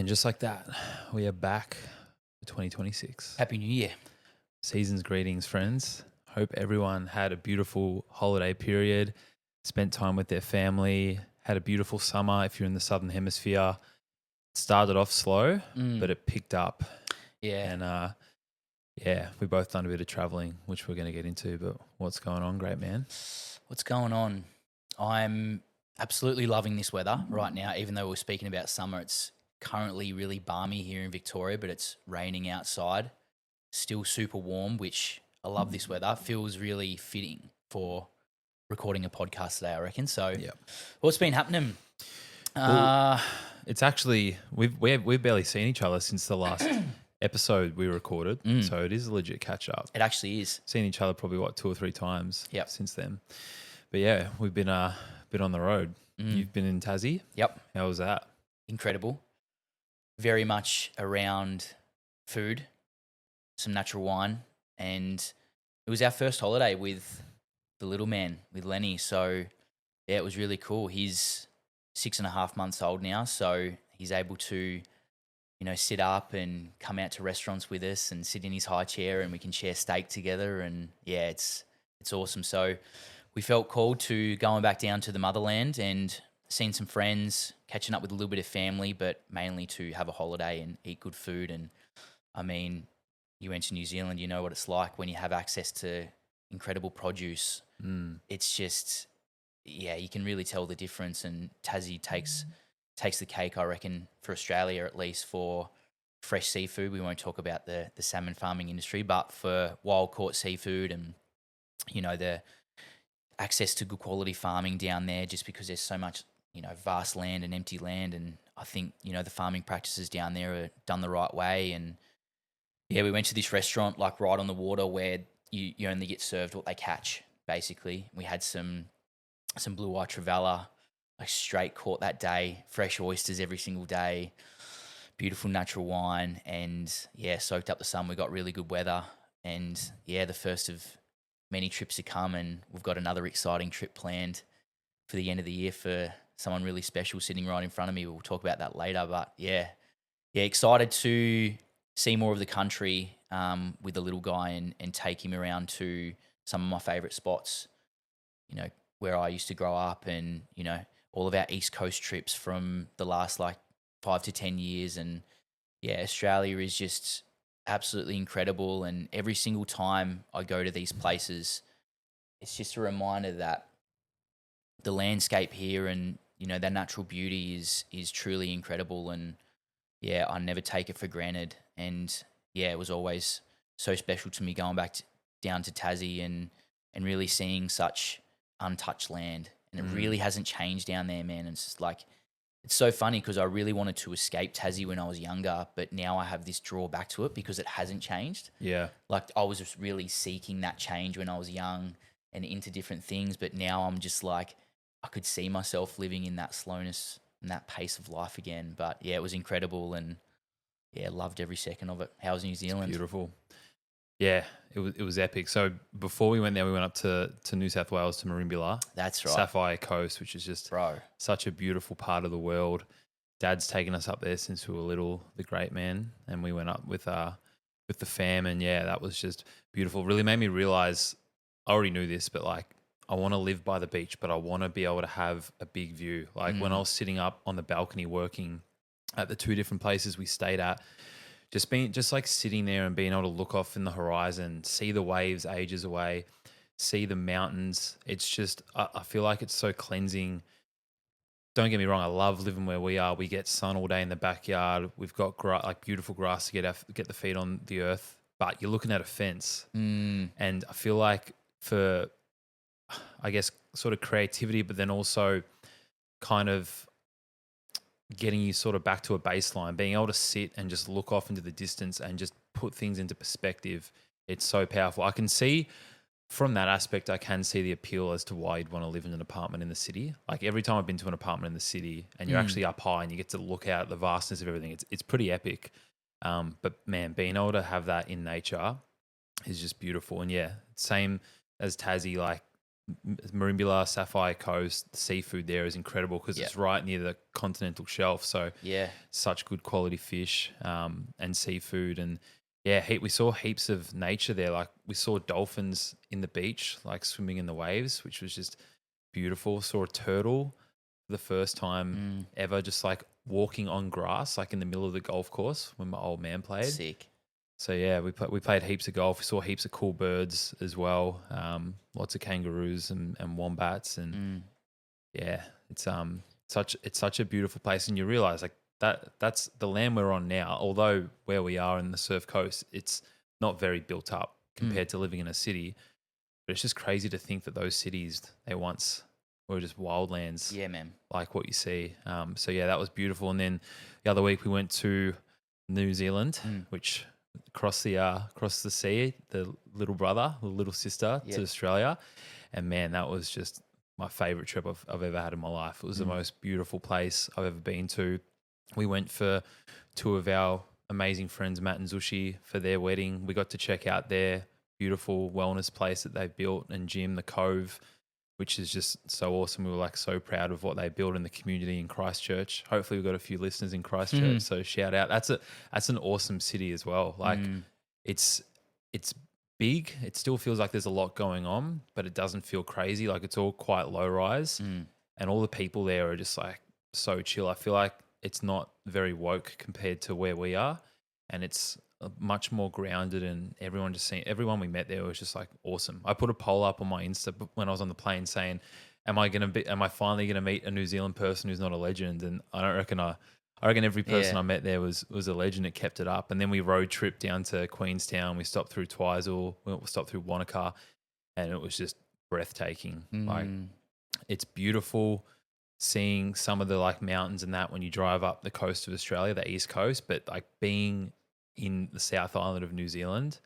And just like that, we are back for 2026. Happy New Year. Season's greetings, friends. Hope everyone had a beautiful holiday period, spent time with their family, had a beautiful summer if you're in the Southern Hemisphere. It started off slow, but it picked up. Yeah. And we both done a bit of traveling, which we're going to get into. But what's going on, great man? What's going on? I'm absolutely loving this weather right now, even though we're speaking about summer. It's currently really balmy here in Victoria, but it's raining outside. Still super warm, which I love this weather. Feels really fitting for recording a podcast today, I reckon. So what's been happening? Well, it's actually, we've barely seen each other since the last episode we recorded. So it is a legit catch up. It actually is. Seen each other probably, 2 or 3 times since then. But yeah, we've been a bit on the road. You've been in Tassie? Yep. How was that? Incredible. Very much around food, some natural wine, and it was our first holiday with the little man, with Lenny. So yeah, it was really cool. He's 6.5 months old now, so he's able to, sit up and come out to restaurants with us and sit in his high chair, and we can share steak together. And yeah, it's awesome. So we felt called to going back down to the motherland and seeing some friends, catching up with a little bit of family, but mainly to have a holiday and eat good food. And I mean, you went to New Zealand, you know what it's like when you have access to incredible produce. It's just, you can really tell the difference. And Tassie takes the cake, I reckon, for Australia at least, for fresh seafood. We won't talk about the salmon farming industry, but for wild caught seafood and, the access to good quality farming down there, just because there's so much, vast land and empty land. And I think, the farming practices down there are done the right way. And yeah, we went to this restaurant like right on the water where you only get served what they catch, basically. We had some blue-eye trevally, like straight caught that day, fresh oysters every single day, beautiful natural wine, and yeah, soaked up the sun. We got really good weather, and yeah, the first of many trips to come, and we've got another exciting trip planned for the end of the year for someone really special sitting right in front of me. We'll talk about that later, but yeah, excited to see more of the country with the little guy and take him around to some of my favourite spots, where I used to grow up, and, all of our East Coast trips from the last 5 to 10 years. And yeah, Australia is just absolutely incredible. And every single time I go to these places, it's just a reminder that the landscape here and, that natural beauty is truly incredible. And yeah, I never take it for granted. And yeah, it was always so special to me going back down to Tassie and really seeing such untouched land. And it really hasn't changed down there, man. It's just it's so funny because I really wanted to escape Tassie when I was younger, but now I have this drawback to it because it hasn't changed. Yeah. I was just really seeking that change when I was young and into different things, but now I'm just I could see myself living in that slowness and that pace of life again. But yeah, it was incredible, and yeah, loved every second of it. How was New Zealand? It's beautiful. Yeah, it was epic. So before we went there, we went up to New South Wales, to Merimbula. That's right. Sapphire Coast, which is just such a beautiful part of the world. Dad's taken us up there since we were little, the great man, and we went up with the fam, and yeah, that was just beautiful. Really made me realize, I already knew this, but I want to live by the beach, but I want to be able to have a big view. When I was sitting up on the balcony working at the 2 different places we stayed at, just sitting there and being able to look off in the horizon, see the waves ages away, see the mountains. It's just, I feel like it's so cleansing. Don't get me wrong, I love living where we are. We get sun all day in the backyard. We've got beautiful grass to get the feet on the earth, but you're looking at a fence. And I feel like for, I guess, sort of creativity, but then also kind of getting you sort of back to a baseline, being able to sit and just look off into the distance and just put things into perspective. It's so powerful. I can see from that aspect, I can see the appeal as to why you'd want to live in an apartment in the city. Every time I've been to an apartment in the city and you're actually up high and you get to look out at the vastness of everything, it's pretty epic. But man, being able to have that in nature is just beautiful. And yeah, same as Tassie, Merimbula, Sapphire Coast, the seafood there is incredible because Yep. it's right near the continental shelf. So Yeah. such good quality fish and seafood. And yeah, we saw heaps of nature there. Like we saw dolphins in the beach, like swimming in the waves, which was just beautiful. Saw a turtle for the first time ever, just like walking on grass, like in the middle of the golf course when my old man played. Sick. So yeah, we played heaps of golf. We saw heaps of cool birds as well. Lots of kangaroos and wombats, and yeah, it's such a beautiful place. And you realize like that's the land we're on now. Although where we are in the surf coast, it's not very built up compared to living in a city. But it's just crazy to think that those cities they once were just wildlands, Yeah, man. like what you see. So yeah, that was beautiful. And then the other week we went to New Zealand, which across the sea, the little brother, the little sister to Australia, and man, that was just my favorite trip I've ever had in my life. It was the most beautiful place I've ever been to. We went for two of our amazing friends, Matt and Zushi, for their wedding. We got to check out their beautiful wellness place that they've built and gym, the Cove, which is just so awesome. We were like so proud of what they built in the community in Christchurch. Hopefully we've got a few listeners in Christchurch, so shout out. That's an awesome city as well. Like it's big. It still feels like there's a lot going on, but it doesn't feel crazy. Like it's all quite low rise, and all the people there are just like so chill. I feel like it's not very woke compared to where we are, and it's much more grounded, and everyone we met there was just like awesome. I put a poll up on my Insta when I was on the plane saying, am I finally gonna meet a New Zealand person who's not a legend? And I don't reckon I reckon every person I met there was a legend. It kept it up. And then we road trip down to Queenstown. We stopped through Twizel, we stopped through Wanaka, and it was just breathtaking. Like it's beautiful seeing some of the like mountains and that when you drive up the coast of Australia, the east coast, but like being in the South Island of New Zealand,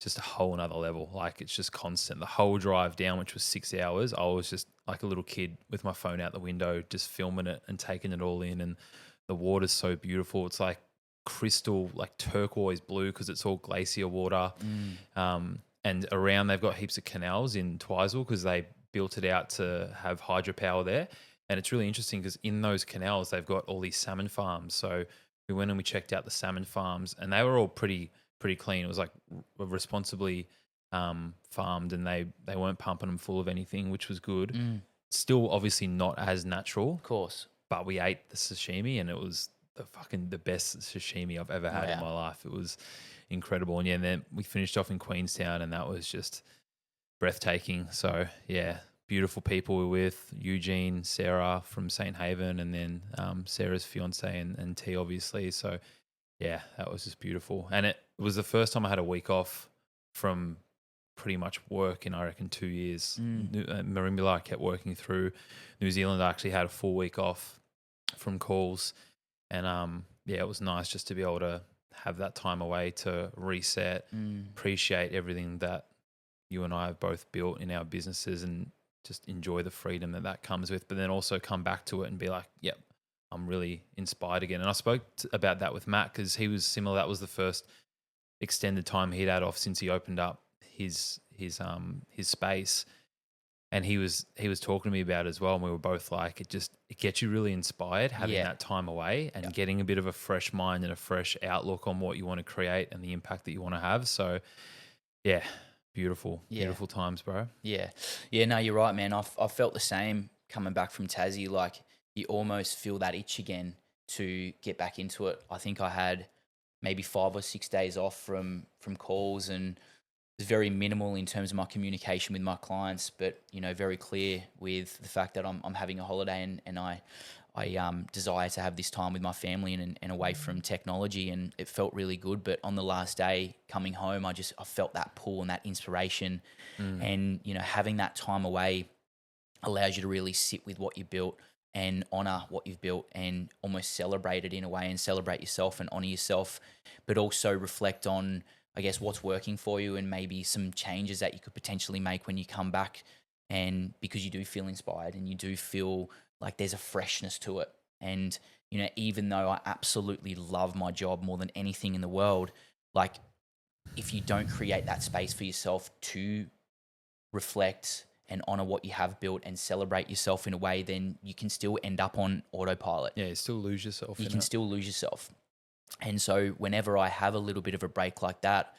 just a whole nother level. Like it's just constant. The whole drive down, which was 6 hours, I was just like a little kid with my phone out the window, just filming it and taking it all in. And the water's so beautiful. It's like crystal, like turquoise blue because it's all glacier water. And around they've got heaps of canals in Twizel because they built it out to have hydropower there. And it's really interesting because in those canals, they've got all these salmon farms. So we went and we checked out the salmon farms, and they were all pretty clean. It was like responsibly farmed, and they weren't pumping them full of anything, which was good. Still, obviously not as natural, Of course. but we ate the sashimi, and it was the best sashimi I've ever had in my life. It was incredible. And yeah, and then we finished off in Queenstown, and that was just breathtaking. So yeah, beautiful people we were with, Eugene, Sarah from St. Haven, and then Sarah's fiance and T, obviously. So yeah, that was just beautiful. And it was the first time I had a week off from pretty much work in, I reckon, 2 years. Merimbula, I kept working through. New Zealand, I actually had a full week off from calls. And yeah, it was nice just to be able to have that time away to reset, appreciate everything that you and I have both built in our businesses, and just enjoy the freedom that comes with, but then also come back to it and be like, yep, I'm really inspired again. And I spoke about that with Matt because he was similar. That was the first extended time he'd had off since he opened up his space. And he was talking to me about it as well. And we were both like, it gets you really inspired having that time away and getting a bit of a fresh mind and a fresh outlook on what you want to create and the impact that you want to have. So yeah, beautiful times, bro. Yeah. No, you're right, man. I've felt the same coming back from Tassie. Like you almost feel that itch again to get back into it. I think I had maybe 5 or 6 days off from calls, and it was very minimal in terms of my communication with my clients, but very clear with the fact that I'm having a holiday and I desire to have this time with my family and away from technology, and it felt really good. But on the last day coming home, I felt that pull and that inspiration, and having that time away allows you to really sit with what you built and honor what you've built and almost celebrate it in a way, and celebrate yourself and honor yourself, but also reflect on, I guess, what's working for you and maybe some changes that you could potentially make when you come back. And because you do feel inspired and you do feel like there's a freshness to it. And, even though I absolutely love my job more than anything in the world, like if you don't create that space for yourself to reflect and honor what you have built and celebrate yourself in a way, then you can still end up on autopilot. Yeah, you still lose yourself. You can still lose yourself. And so whenever I have a little bit of a break like that,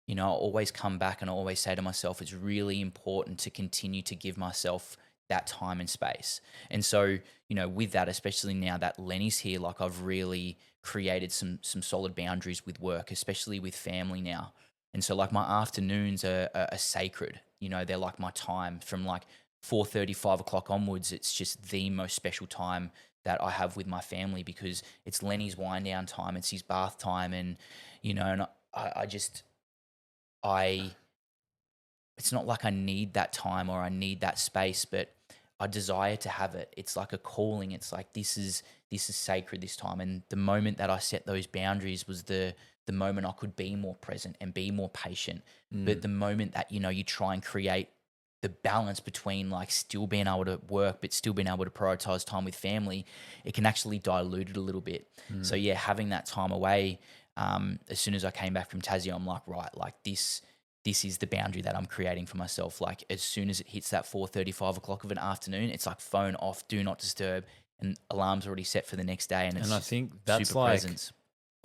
I always come back and I always say to myself, it's really important to continue to give myself that time and space. And so, with that, especially now that Lenny's here, like I've really created some solid boundaries with work, especially with family now. And so like my afternoons are sacred, they're like my time from like 4:30, 5 o'clock onwards. It's just the most special time that I have with my family because it's Lenny's wind down time. It's his bath time. And, and it's not like I need that time or I need that space, but I desire to have it. It's like a calling. It's like, this is sacred this time. And the moment that I set those boundaries was the moment I could be more present and be more patient. But the moment that, you try and create the balance between like still being able to work, but still being able to prioritize time with family, it can actually dilute it a little bit. So yeah, having that time away, as soon as I came back from Tassie, I'm like, right, like this is the boundary that I'm creating for myself. Like as soon as it hits that 4:30, 5 o'clock of an afternoon, it's like phone off, do not disturb, and alarm's already set for the next day. And I think that's super like presence.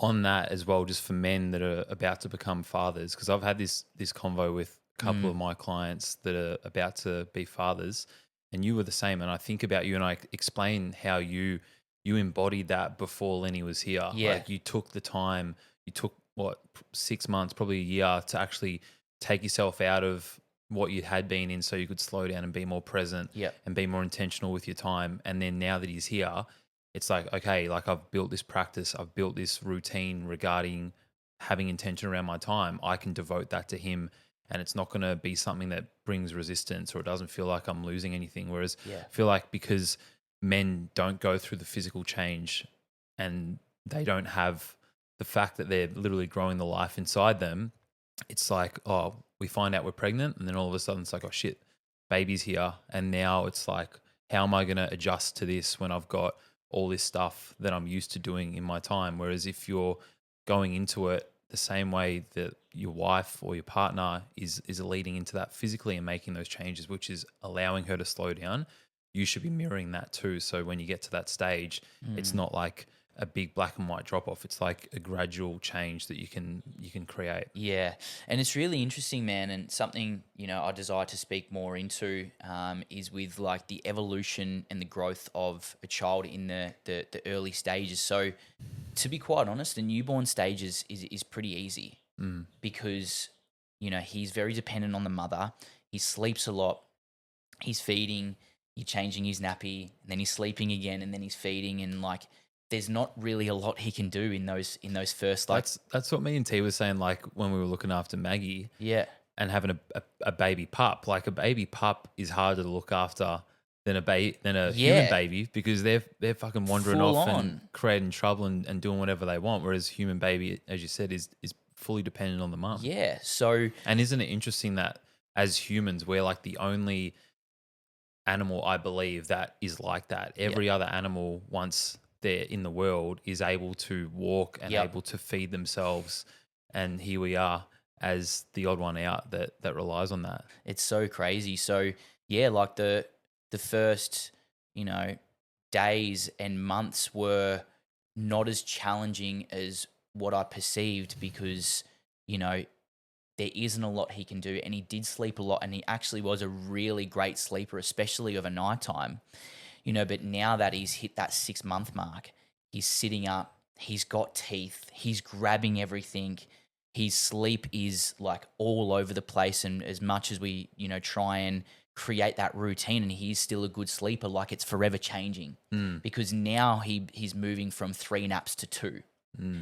On that as well, just for men that are about to become fathers, because I've had this convo with a couple of my clients that are about to be fathers, and you were the same. And I think about you and I explain how you embodied that before Lenny was here. Yeah. Like you took the time, you took 6 months, probably a year to actually take yourself out of what you had been in so you could slow down and be more present and be more intentional with your time. And then now that he's here, it's like, okay, like I've built this practice, I've built this routine regarding having intention around my time. I can devote that to him and it's not going to be something that brings resistance or it doesn't feel like I'm losing anything. Whereas I feel like because men don't go through the physical change and they don't have the fact that they're literally growing the life inside them, it's like, oh, we find out we're pregnant and then all of a sudden it's like, oh shit, baby's here. And now it's like, how am I going to adjust to this when I've got all this stuff that I'm used to doing in my time? Whereas if you're going into it the same way that your wife or your partner is leading into that physically and making those changes, which is allowing her to slow down, you should be mirroring that too. So when you get to that stage, it's not like a big black and white drop off. It's like a gradual change that you can create. Yeah. And it's really interesting, man. And something, I desire to speak more into is with like the evolution and the growth of a child in the early stages. So to be quite honest, the newborn stages is pretty easy because, he's very dependent on the mother. He sleeps a lot. He's feeding, you're changing his nappy, and then he's sleeping again, and then he's feeding, and like there's not really a lot he can do in those first like. That's what me and T was saying. Like when we were looking after Maggie, and having a baby pup. Like a baby pup is harder to look after than a human baby because they're fucking wandering Full off on. and creating trouble and doing whatever they want. Whereas human baby, as you said, is fully dependent on the mum. Yeah. So And isn't it interesting that as humans we're like the only animal, I believe, that is like that. Every other animal, once they're in the world, is able to walk and able to feed themselves. And here we are as the odd one out that relies on that. it's so crazy. So yeah, like the first, days and months were not as challenging as what I perceived because, there isn't a lot he can do. And he did sleep a lot and he actually was a really great sleeper, especially over nighttime. But now that he's hit that 6-month mark, he's sitting up, he's got teeth, he's grabbing everything. His sleep is like all over the place. And as much as we, try and create that routine and he's still a good sleeper, like it's forever changing because now he's moving from 3 naps to 2.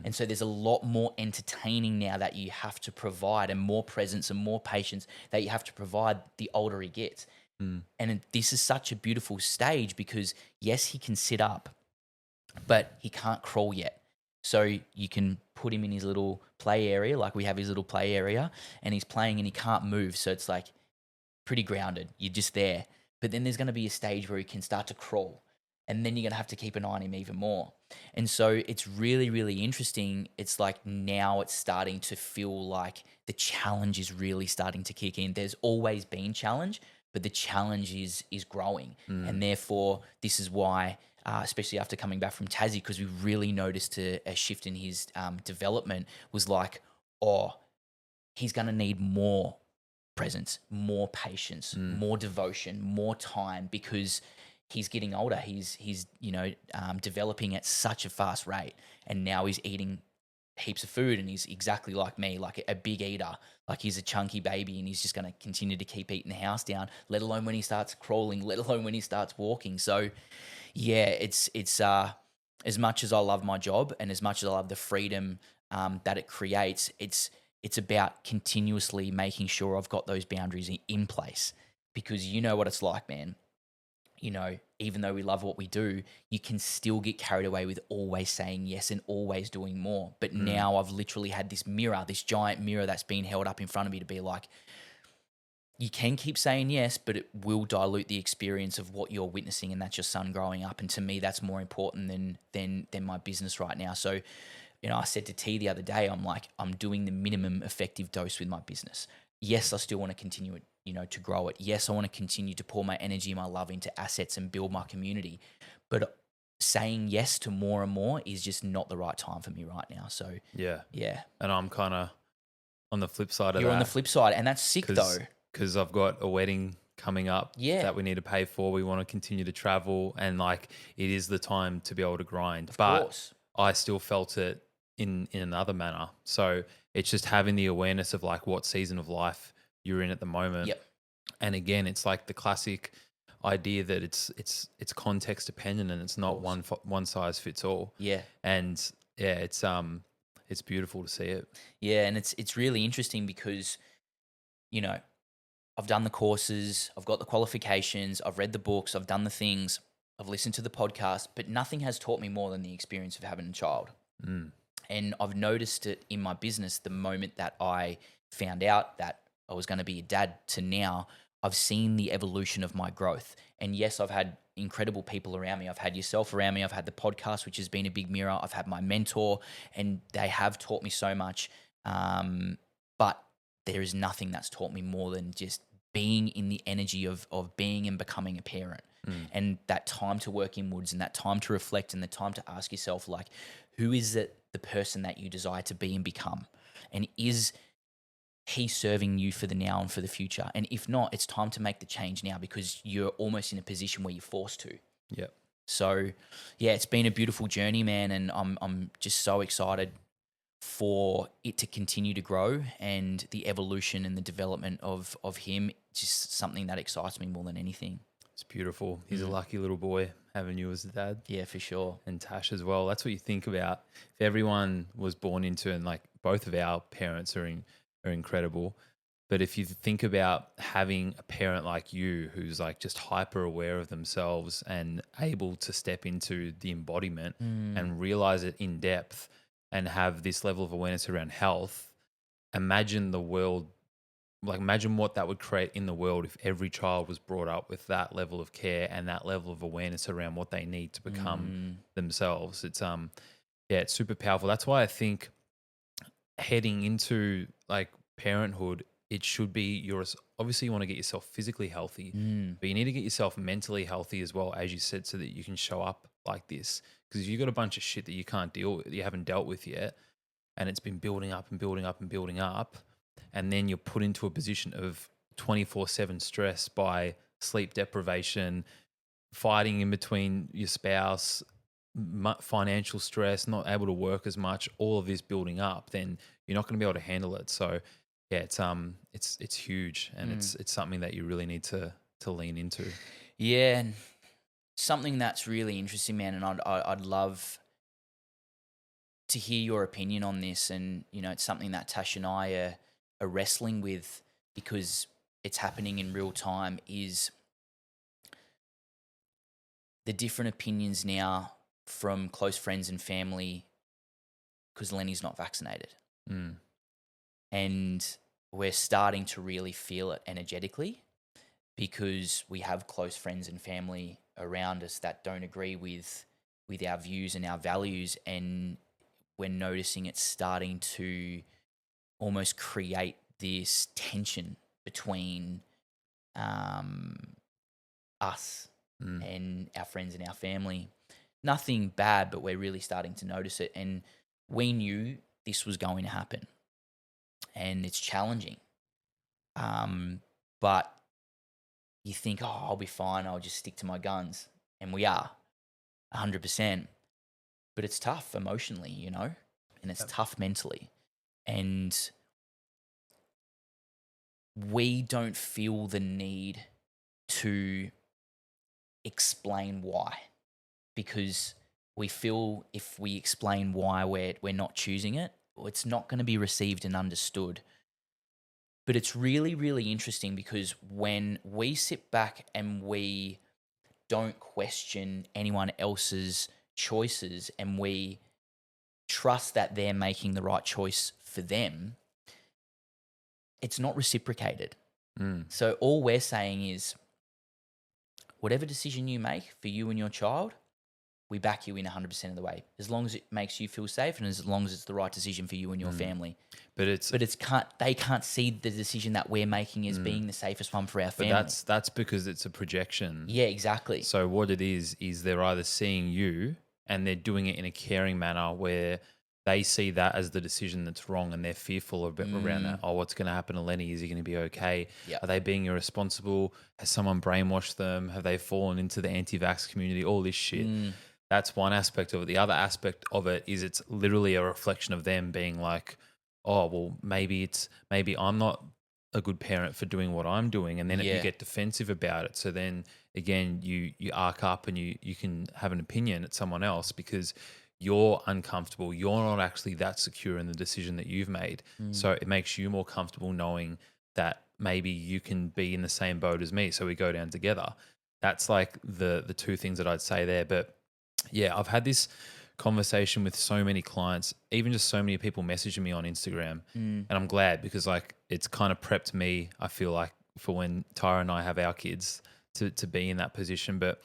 And so there's a lot more entertaining now that you have to provide and more presence and more patience that you have to provide the older he gets. And this is such a beautiful stage because, yes, he can sit up, but he can't crawl yet. So you can put him in his little play area, like we have his little play area, and he's playing and he can't move. So it's like pretty grounded. You're just there. But then there's going to be a stage where he can start to crawl. And then you're going to have to keep an eye on him even more. And so it's really, really interesting. It's like now it's starting to feel like the challenge is really starting to kick in. There's always been challenge, but the challenge is growing. Mm. And therefore, this is why, especially after coming back from Tassie, because we really noticed a shift in his development, was like, oh, he's going to need more presence, more patience, more devotion, more time, because he's getting older. He's developing at such a fast rate, and now he's eating heaps of food, and he's exactly like me, like a big eater. Like he's a chunky baby, and he's just going to continue to keep eating the house down, let alone when he starts crawling, let alone when he starts walking. So yeah, it's as much as I love my job and as much as I love the freedom that it creates, it's about continuously making sure I've got those boundaries in place, because you know what it's like, man. You know, even though we love what we do, you can still get carried away with always saying yes and always doing more. But now I've literally had this mirror, this giant mirror that's been held up in front of me to be like, you can keep saying yes, but it will dilute the experience of what you're witnessing, and that's your son growing up. And to me, that's more important than my business right now. So, you know, I said to T the other day, I'm like, I'm doing the minimum effective dose with my business. Yes, I still want to continue it, you know, to grow it. Yes, I want to continue to pour my energy, my love into assets and build my community. But saying yes to more and more is just not the right time for me right now. So Yeah. yeah, And I'm kind of on the flip side of you're that. on the flip side, and that's sick though. Because I've got a wedding coming up Yeah. that we need to pay for. We want to continue to travel, and like it is the time to be able to grind. Of But course. I still felt it in another manner. So it's just having the awareness of like what season of life you're in at the moment. Yep. And again, it's like the classic idea that it's context dependent, and it's not one size fits all. Yeah. And yeah, it's beautiful to see it. Yeah, and it's really interesting because, you know, I've done the courses, I've got the qualifications, I've read the books, I've done the things, I've listened to the podcast, but nothing has taught me more than the experience of having a child. And I've noticed it in my business the moment that I found out that I was going to be a dad to now. I've seen the evolution of my growth. And yes, I've had incredible people around me. I've had yourself around me. I've had the podcast, which has been a big mirror. I've had my mentor, and they have taught me so much. But there is nothing that's taught me more than just being in the energy of being and becoming a parent. And that time to work inwards, and that time to reflect, and the time to ask yourself, like, who is it, the person that you desire to be and become? And is he serving you for the now and for the future? And if not, it's time to make the change now, because you're almost in a position where you're forced to. Yep. So yeah, it's been a beautiful journey, man. And I'm just so excited for it to continue to grow, and the evolution and the development of him, just something that excites me more than anything. It's beautiful. He's a lucky little boy having you as a dad. Yeah, for sure. And Tash as well. That's what you think about. If everyone was born into, and like both of our parents are incredible, but if you think about having a parent like you who's like just hyper aware of themselves and able to step into the embodiment and realize it in depth and have this level of awareness around health, imagine the world. Like imagine what that would create in the world if every child was brought up with that level of care and that level of awareness around what they need to become themselves. It's it's super powerful. That's why I think heading into like parenthood, it should be obviously you want to get yourself physically healthy, but you need to get yourself mentally healthy as well, as you said, so that you can show up like this. Because if you've got a bunch of shit that you can't deal with, you haven't dealt with yet, and it's been building up and building up and building up, and then you're put into a position of 24/7 stress by sleep deprivation, fighting in between your spouse, financial stress, not able to work as much, all of this building up, then you're not going to be able to handle it. So yeah, it's huge, and it's something that you really need to lean into. Yeah, and something that's really interesting, man, and I'd love to hear your opinion on this. And you know, it's something that Tash and I are wrestling with, because it's happening in real time, is the different opinions now from close friends and family, because Lenny's not vaccinated. And we're starting to really feel it energetically, because we have close friends and family around us that don't agree with our views and our values, and we're noticing it's starting to almost create this tension between us and our friends and our family. Nothing bad, but we're really starting to notice it. And we knew this was going to happen. And it's challenging. But you think, oh, I'll be fine. I'll just stick to my guns. And we are 100%. But it's tough emotionally, you know, and it's tough mentally. And we don't feel the need to explain why, because we feel if we explain why we're not choosing it, it's not going to be received and understood. But it's really, really interesting because when we sit back and we don't question anyone else's choices and we trust that they're making the right choice for them, it's not reciprocated. So all we're saying is, whatever decision you make for you and your child, we back you in 100% of the way, as long as it makes you feel safe and as long as it's the right decision for you and your family. But they can't see the decision that we're making as being the safest one for our family. But that's because it's a projection. Yeah, exactly. So what it is they're either seeing you and they're doing it in a caring manner where they see that as the decision that's wrong and they're fearful a bit around that. Oh, what's going to happen to Lenny? Is he going to be okay? Yep. Are they being irresponsible? Has someone brainwashed them? Have they fallen into the anti-vax community? All this shit. That's one aspect of it. The other aspect of it is it's literally a reflection of them being like, oh, well, maybe I'm not a good parent for doing what I'm doing. And then you get defensive about it. So then again, you arc up and you can have an opinion at someone else because you're uncomfortable. You're not actually that secure in the decision that you've made. So it makes you more comfortable knowing that maybe you can be in the same boat as me. So we go down together. That's like the two things that I'd say there. But yeah, I've had this conversation with so many clients, even just so many people messaging me on Instagram. And I'm glad because like it's kind of prepped me, I feel like, for when Tyra and I have our kids to be in that position. But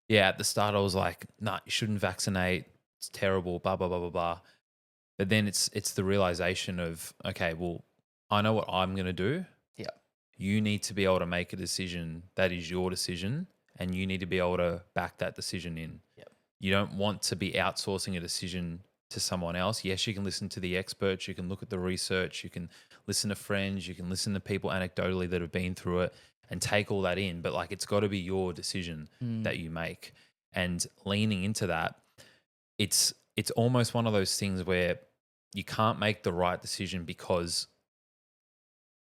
yeah, at the start I was like, nah, you shouldn't vaccinate. It's terrible, blah, blah, blah, blah, blah. But then it's the realization of, okay, well, I know what I'm going to do. Yeah. You need to be able to make a decision that is your decision and you need to be able to back that decision in. Yep. You don't want to be outsourcing a decision to someone else. Yes, you can listen to the experts, you can look at the research, you can listen to friends, you can listen to people anecdotally that have been through it and take all that in. But like, it's got to be your decision that you make. And leaning into that, it's almost one of those things where you can't make the right decision because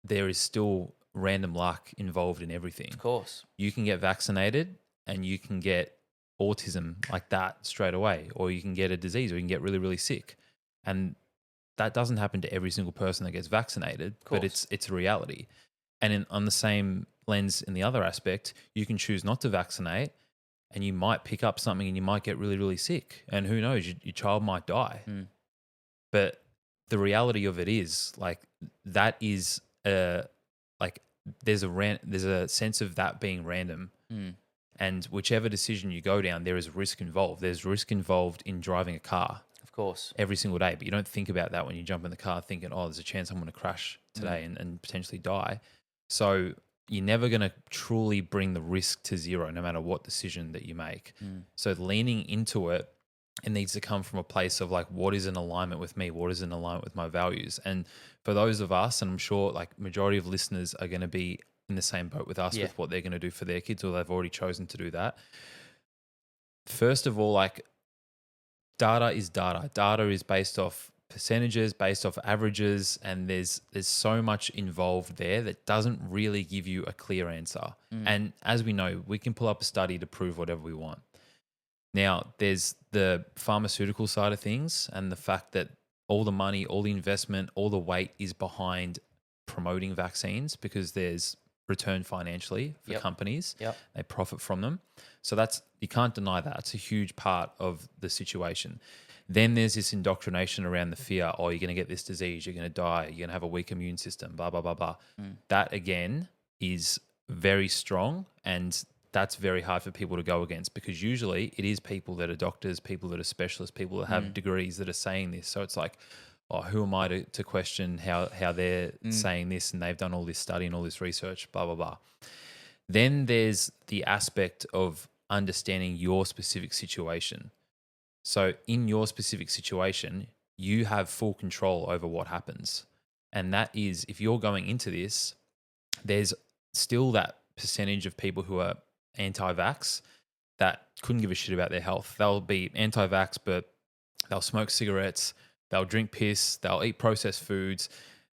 there is still random luck involved in everything. Of course. You can get vaccinated and you can get autism like that straight away, or you can get a disease, or you can get really, really sick. And that doesn't happen to every single person that gets vaccinated, but it's a reality. And on the same lens, in the other aspect, you can choose not to vaccinate and you might pick up something and you might get really, really sick. And who knows, your child might die. But the reality of it is like that is like there's a sense of that being random. And whichever decision you go down, there is risk involved. There's risk involved in driving a car. Of course. Every single day. But you don't think about that when you jump in the car thinking, oh, there's a chance I'm going to crash today and potentially die. So you're never going to truly bring the risk to zero no matter what decision that you make. So leaning into it needs to come from a place of like, what is in alignment with me? What is in alignment with my values? And for those of us, and I'm sure like majority of listeners are going to be in the same boat with us with what they're going to do for their kids, or they've already chosen to do that. First of all, like data is data. Data is based off percentages, based off averages, and there's so much involved there that doesn't really give you a clear answer. And as we know, we can pull up a study to prove whatever we want. Now, there's the pharmaceutical side of things and the fact that all the money, all the investment, all the weight is behind promoting vaccines because there's return financially for companies. They profit from them. So you can't deny that. It's a huge part of the situation. Then there's this indoctrination around the fear, oh, you're going to get this disease, you're going to die, you're going to have a weak immune system, blah, blah, blah, blah. That, again, is very strong, and that's very hard for people to go against because usually it is people that are doctors, people that are specialists, people that have degrees that are saying this. So it's like, oh, who am I to question how they're saying this and they've done all this study and all this research, blah, blah, blah. Then there's the aspect of understanding your specific situation. So, in your specific situation, you have full control over what happens. And that is, if you're going into this, there's still that percentage of people who are anti vax that couldn't give a shit about their health. They'll be anti vax, but they'll smoke cigarettes, they'll drink piss, they'll eat processed foods.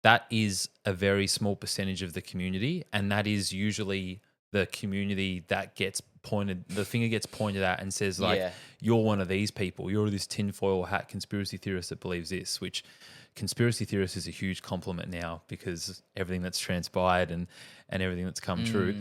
That is a very small percentage of the community. And that is usually the community that gets pointed, the finger gets pointed at and says, like, Yeah. you're one of these people. You're this tinfoil hat conspiracy theorist that believes this, which conspiracy theorist is a huge compliment now because everything that's transpired and everything that's come true.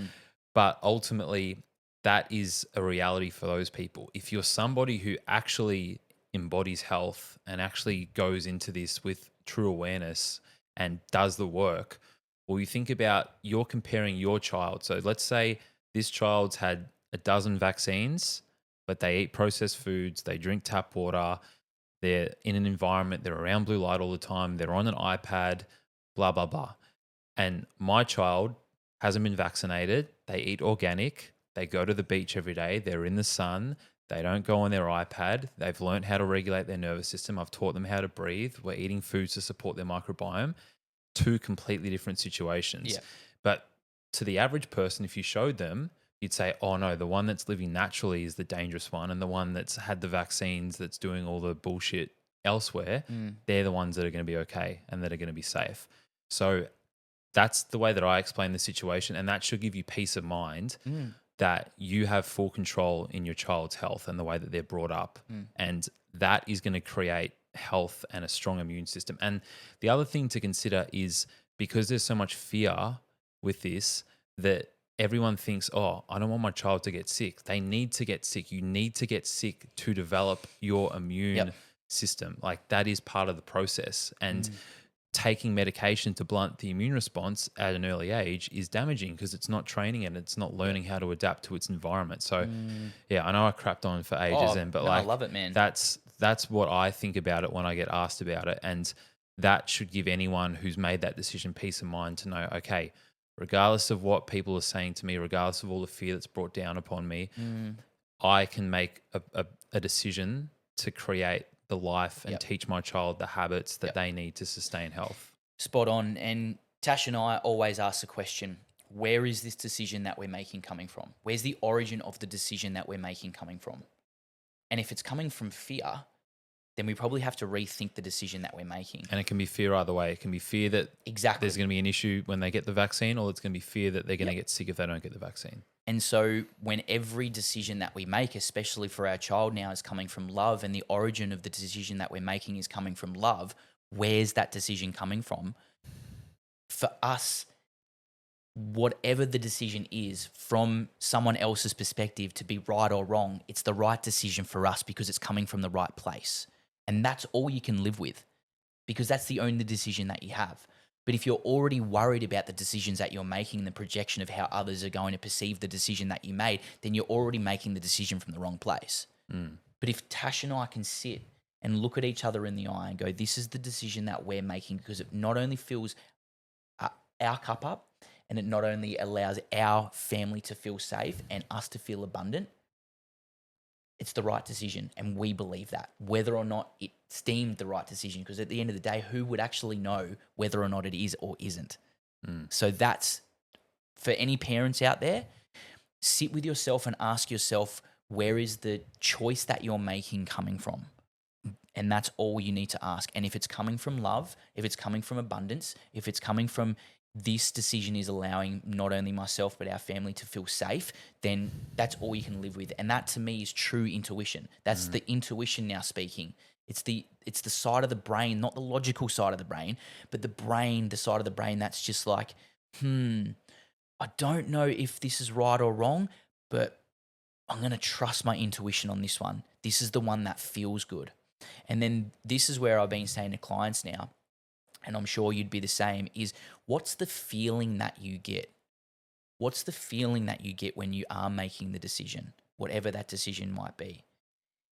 But ultimately, that is a reality for those people. If you're somebody who actually embodies health and actually goes into this with true awareness and does the work, well, you think about, you're comparing your child. So let's say this child's had a dozen vaccines, but they eat processed foods, they drink tap water, they're in an environment, they're around blue light all the time, they're on an iPad, blah, blah, blah. And my child hasn't been vaccinated, they eat organic, they go to the beach every day, they're in the sun, they don't go on their iPad, they've learned how to regulate their nervous system, I've taught them how to breathe, we're eating foods to support their microbiome. Two completely different situations. Yeah. But to the average person, if you showed them, you'd say, oh no, the one that's living naturally is the dangerous one. And the one that's had the vaccines, that's doing all the bullshit elsewhere, they're the ones that are going to be okay and that are going to be safe. So that's the way that I explain the situation. And that should give you peace of mind that you have full control in your child's health and the way that they're brought up. And that is going to create health and a strong immune system. And the other thing to consider is, because there's so much fear with this, that everyone thinks, oh, I don't want my child to get sick. They need to get sick. You need to get sick to develop your immune system. Like, that is part of the process. And taking medication to blunt the immune response at an early age is damaging because it's not training it. It's not learning how to adapt to its environment. So yeah, I know I crapped on for ages then, but no, I like, love it, man. That's what I think about it when I get asked about it. And that should give anyone who's made that decision peace of mind to know, okay, regardless of what people are saying to me, regardless of all the fear that's brought down upon me, I can make a decision to create the life and teach my child the habits that they need to sustain health. Spot on. And Tash and I always ask the question, where is this decision that we're making coming from? Where's the origin of the decision that we're making coming from? And if it's coming from fear, then we probably have to rethink the decision that we're making. And it can be fear either way. It can be fear that there's going to be an issue when they get the vaccine, or it's going to be fear that they're going to get sick if they don't get the vaccine. And so when every decision that we make, especially for our child now, is coming from love, and the origin of the decision that we're making is coming from love, where's that decision coming from? For us, whatever the decision is, from someone else's perspective, to be right or wrong, it's the right decision for us because it's coming from the right place. And that's all you can live with, because that's the only decision that you have. But if you're already worried about the decisions that you're making and the projection of how others are going to perceive the decision that you made, then you're already making the decision from the wrong place. But if Tash and I can sit and look at each other in the eye and go, this is the decision that we're making because it not only fills our cup up, and it not only allows our family to feel safe and us to feel abundant, it's the right decision. And we believe that, whether or not it's deemed the right decision, because at the end of the day, who would actually know whether or not it is or isn't? So that's, for any parents out there, sit with yourself and ask yourself, where is the choice that you're making coming from? And that's all you need to ask. And if it's coming from love, if it's coming from abundance, if it's coming from this decision is allowing not only myself but our family to feel safe, then that's all you can live with. And that, to me, is true intuition. That's the intuition now speaking. It's the side of the brain, not the logical side of the brain, but the side of the brain that's just like, I don't know if this is right or wrong, but I'm going to trust my intuition on this one. This is the one that feels good. And then this is where I've been saying to clients now, and I'm sure you'd be the same, is what's the feeling that you get? What's the feeling that you get when you are making the decision, whatever that decision might be?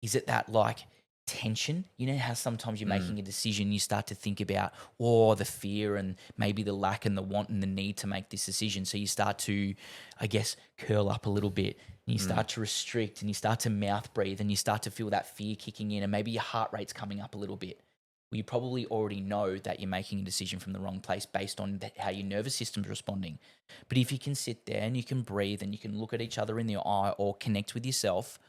Is it that, like, tension. You know how sometimes you're Mm. making a decision, you start to think about, the fear and maybe the lack and the want and the need to make this decision. So you start to, I guess, curl up a little bit and you start to restrict and you start to mouth breathe and you start to feel that fear kicking in and maybe your heart rate's coming up a little bit. Well, you probably already know that you're making a decision from the wrong place based on how your nervous system's responding. But if you can sit there and you can breathe and you can look at each other in the eye or connect with yourself,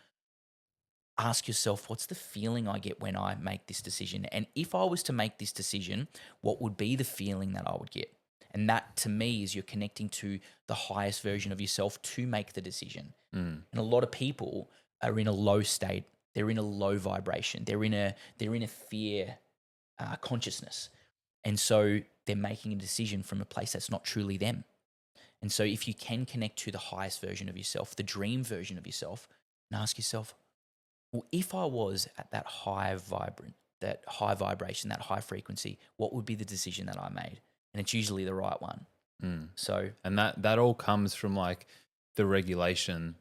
ask yourself, what's the feeling I get when I make this decision? And if I was to make this decision, what would be the feeling that I would get? And that to me is you're connecting to the highest version of yourself to make the decision. And a lot of people are in a low state. They're in a low vibration. They're in a fear consciousness. And so they're making a decision from a place that's not truly them. And so if you can connect to the highest version of yourself, the dream version of yourself, and ask yourself, well, if I was at that high vibration, that high frequency, what would be the decision that I made? And it's usually the right one. So, and that all comes from like the regulation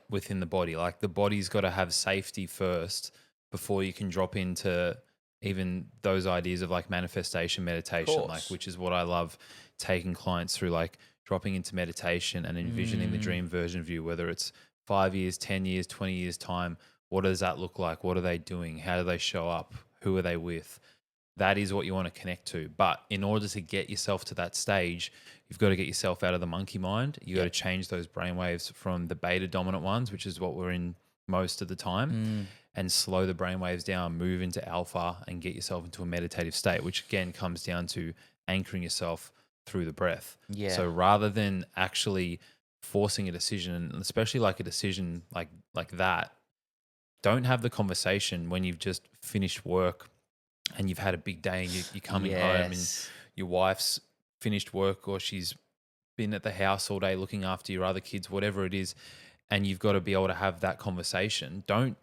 within the body. Like the body's got to have safety first before you can drop into even those ideas of like manifestation meditation, like, which is what I love taking clients through, like dropping into meditation and envisioning the dream version of you, whether it's 5 years, 10 years, 20 years time. What does that look like? What are they doing? How do they show up? Who are they with? That is what you want to connect to. But in order to get yourself to that stage, you've got to get yourself out of the monkey mind. You got to change those brainwaves from the beta dominant ones, which is what we're in most of the time, and slow the brainwaves down, move into alpha and get yourself into a meditative state, which again comes down to anchoring yourself through the breath. Yeah. So rather than actually forcing a decision, and especially like a decision like that, don't have the conversation when you've just finished work and you've had a big day and you're coming home and your wife's finished work or she's been at the house all day looking after your other kids, whatever it is, and you've got to be able to have that conversation. Don't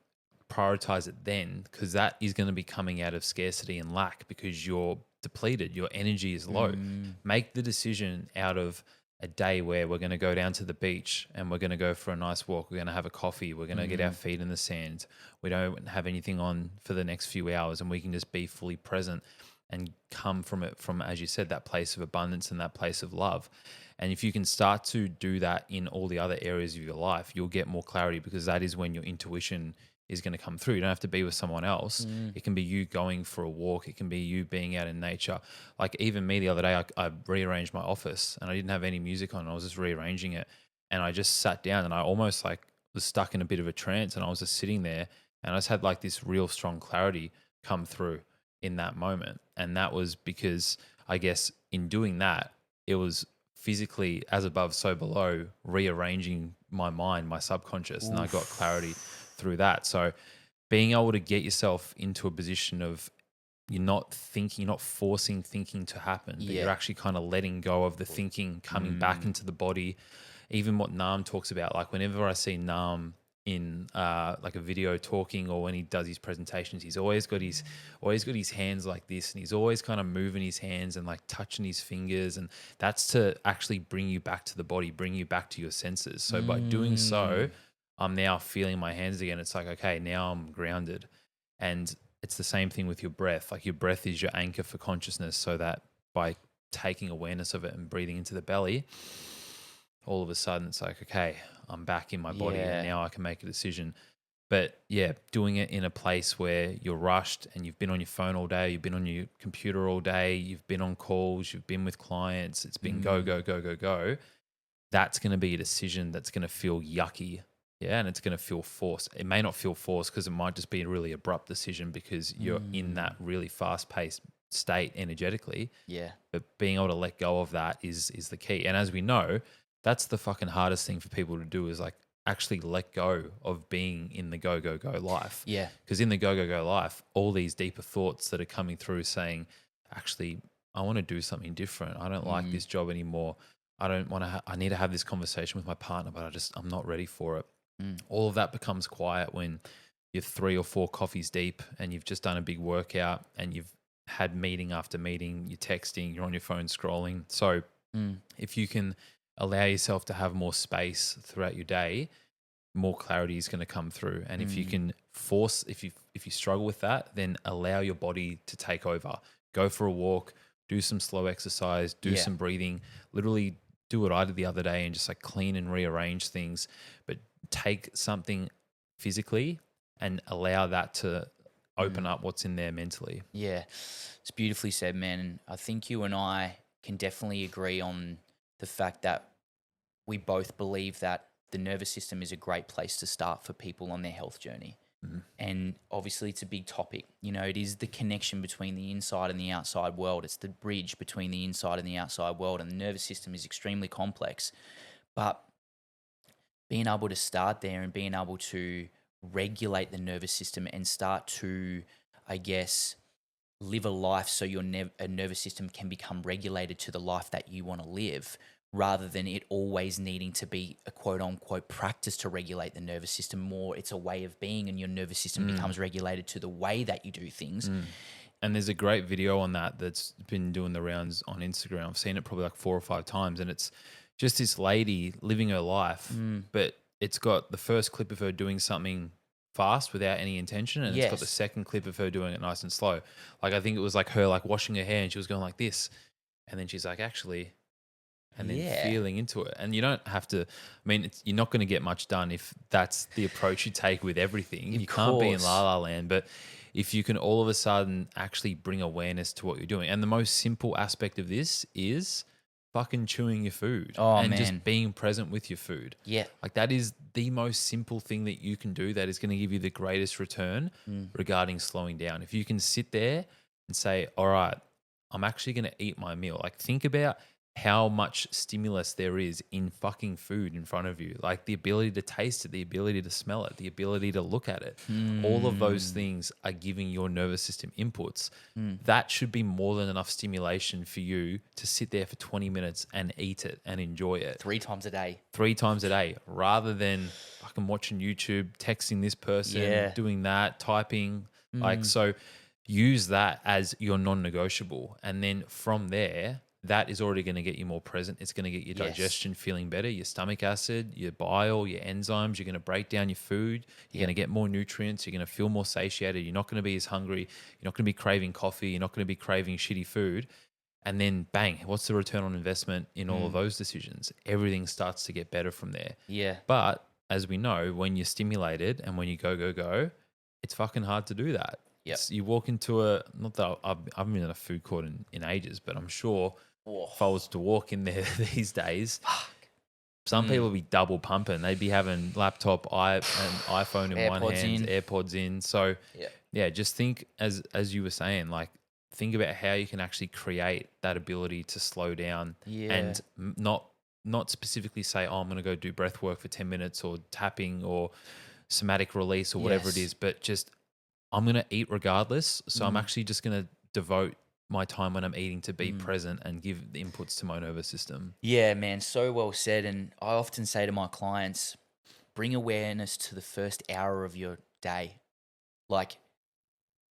prioritize it then, because that is going to be coming out of scarcity and lack because you're depleted, your energy is low. Make the decision out of a day where we're going to go down to the beach and we're going to go for a nice walk. We're going to have a coffee. We're going to get our feet in the sand. We don't have anything on for the next few hours and we can just be fully present and come from it from, as you said, that place of abundance and that place of love. And if you can start to do that in all the other areas of your life, you'll get more clarity, because that is when your intuition is going to come through. You don't have to be with someone else. It can be you going for a walk. It can be you being out in nature. Like even me the other day, I rearranged my office and I didn't have any music on. I was just rearranging it. And I just sat down and I almost like was stuck in a bit of a trance, and I was just sitting there and I just had like this real strong clarity come through in that moment. And that was because I guess in doing that, it was physically as above, so below, rearranging my mind, my subconscious, and I got clarity through that. So being able to get yourself into a position of you're not thinking, you're not forcing thinking to happen, but you're actually kind of letting go of the thinking, coming back into the body. Even what Naam talks about, like whenever I see Naam in like a video talking or when he does his presentations, he's always got his hands like this, and he's always kind of moving his hands and like touching his fingers, and that's to actually bring you back to the body, bring you back to your senses. So by doing so, I'm now feeling my hands again. It's like, okay, now I'm grounded. And it's the same thing with your breath. Like your breath is your anchor for consciousness, so that by taking awareness of it and breathing into the belly, all of a sudden it's like, okay, I'm back in my body and now I can make a decision. But yeah, doing it in a place where you're rushed and you've been on your phone all day, you've been on your computer all day, you've been on calls, you've been with clients, it's been go, go, go, go, go. That's going to be a decision that's going to feel yucky. Yeah, and it's going to feel forced. It may not feel forced because it might just be a really abrupt decision because you're in that really fast-paced state energetically. Yeah. But being able to let go of that is the key. And as we know, that's the fucking hardest thing for people to do, is like actually let go of being in the go, go, go life. Yeah. Because in the go, go, go life, all these deeper thoughts that are coming through saying, actually, I want to do something different. I don't like this job anymore. I don't want to, I need to have this conversation with my partner, but I'm not ready for it. All of that becomes quiet when you're 3 or 4 coffees deep and you've just done a big workout and you've had meeting after meeting, you're texting, you're on your phone scrolling. So if you can allow yourself to have more space throughout your day, more clarity is going to come through. And if you can if you struggle with that, then allow your body to take over. Go for a walk, do some slow exercise, do Yeah. some breathing. Literally do what I did the other day and just like clean and rearrange things. But take something physically and allow that to open up what's in there mentally. Yeah, it's beautifully said, man. And I think you and I can definitely agree on the fact that we both believe that the nervous system is a great place to start for people on their health journey. And obviously, it's a big topic. You know, it is the connection between the inside and the outside world. It's the bridge between the inside and the outside world. And the nervous system is extremely complex. But being able to start there and being able to regulate the nervous system and start to, I guess, live a life so your nervous system can become regulated to the life that you want to live, rather than it always needing to be a quote unquote practice to regulate the nervous system. More, it's a way of being, and your nervous system becomes regulated to the way that you do things. And there's a great video on that that's been doing the rounds on Instagram. I've seen it probably like 4 or 5 times, and it's just this lady living her life, but it's got the first clip of her doing something fast without any intention, and it's got the second clip of her doing it nice and slow. Like, I think it was like her like washing her hair, and she was going like this, and then she's like, actually, and then feeling into it. And you don't have to, I mean, you're not going to get much done if that's the approach you take with everything. You can't be in la la land, but if you can all of a sudden actually bring awareness to what you're doing. And the most simple aspect of this is fucking chewing your food and just being present with your food. Yeah. Like, that is the most simple thing that you can do that is going to give you the greatest return regarding slowing down. If you can sit there and say, all right, I'm actually going to eat my meal. Like, think about how much stimulus there is in fucking food in front of you. Like, the ability to taste it, the ability to smell it, the ability to look at it. All of those things are giving your nervous system inputs. That should be more than enough stimulation for you to sit there for 20 minutes and eat it and enjoy it. 3 times a day. 3 times a day, rather than fucking watching YouTube, texting this person, doing that, typing. Like, so use that as your non-negotiable. And then from there, that is already going to get you more present. It's going to get your digestion feeling better, your stomach acid, your bile, your enzymes. You're going to break down your food. You're going to get more nutrients. You're going to feel more satiated. You're not going to be as hungry. You're not going to be craving coffee. You're not going to be craving shitty food. And then bang, what's the return on investment in all of those decisions? Everything starts to get better from there. Yeah. But as we know, when you're stimulated and when you go, it's fucking hard to do that. Yep. You walk into not that I haven't been in a food court in ages, but I'm sure if I was to walk in there these days, some people would be double pumping. They'd be having laptop, and iPhone in one hand, AirPods in. So just think, as you were saying, like, think about how you can actually create that ability to slow down and not specifically say, oh, I'm going to go do breath work for 10 minutes or tapping or somatic release or whatever it is, but just, I'm going to eat regardless. So I'm actually just going to devote my time when I'm eating to be present and give the inputs to my nervous system. Yeah, man, so well said. And I often say to my clients, bring awareness to the first hour of your day. Like,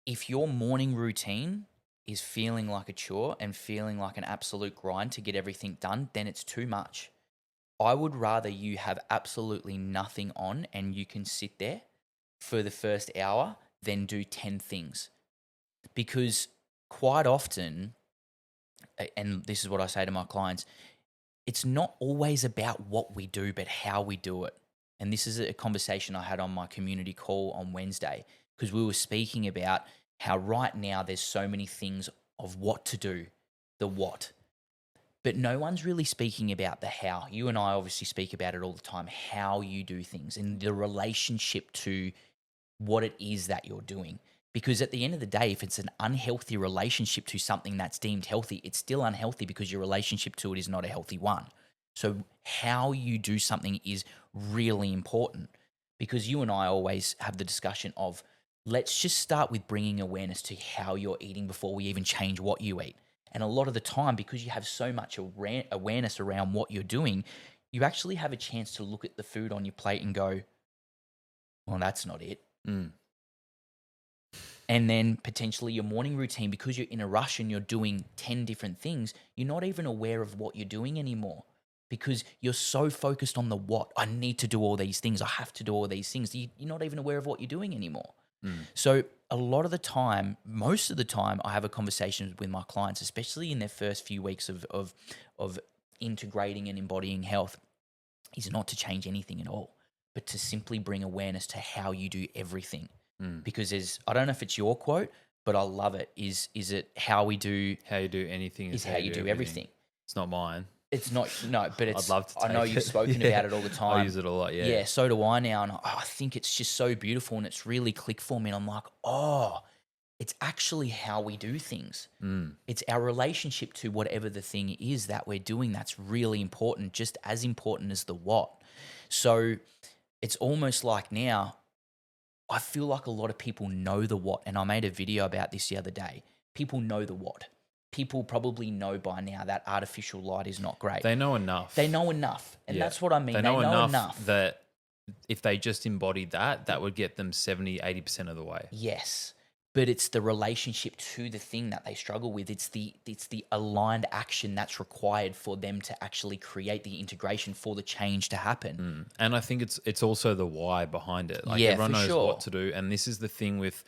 if your morning routine is feeling like a chore and feeling like an absolute grind to get everything done, then it's too much. I would rather you have absolutely nothing on and you can sit there for the first hour than do 10 things. Because quite often, and this is what I say to my clients, it's not always about what we do, but how we do it. And this is a conversation I had on my community call on Wednesday, because we were speaking about how right now there's so many things of what to do, the what. But no one's really speaking about the how. You and I obviously speak about it all the time, how you do things and the relationship to what it is that you're doing. Because at the end of the day, if it's an unhealthy relationship to something that's deemed healthy, it's still unhealthy because your relationship to it is not a healthy one. So how you do something is really important, because you and I always have the discussion of, let's just start with bringing awareness to how you're eating before we even change what you eat. And a lot of the time, because you have so much awareness around what you're doing, you actually have a chance to look at the food on your plate and go, well, that's not it. And then potentially your morning routine, because you're in a rush and you're doing 10 different things, you're not even aware of what you're doing anymore, because you're so focused on the what. I need to do all these things. I have to do all these things. You're not even aware of what you're doing anymore. So a lot of the time, most of the time, I have a conversation with my clients, especially in their first few weeks of integrating and embodying health, is not to change anything at all, but to simply bring awareness to how you do everything. Because I don't know if it's your quote, but I love it. Is it how we do? How you do anything Is how you do everything. It's not mine. It's not, no, but it's. I'd love to I know take you've it. spoken Yeah. about it all the time. I use it a lot. Yeah. Yeah, so do I now, and I think it's just so beautiful, and it's really clicked for me. And I'm like, oh, it's actually how we do things. It's our relationship to whatever the thing is that we're doing that's really important, just as important as the what. So it's almost like now, I feel like a lot of people know the what, and I made a video about this the other day. People know the what. People probably know by now that artificial light is not great. They know enough. They know enough, and Yeah. that's what I mean. They know enough that if they just embodied that would get them 70, 80% of the way. Yes, but it's the relationship to the thing that they struggle with. It's the aligned action that's required for them to actually create the integration for the change to happen. And I think it's also the why behind it. Like Yeah, everyone for knows sure. what to do. And this is the thing with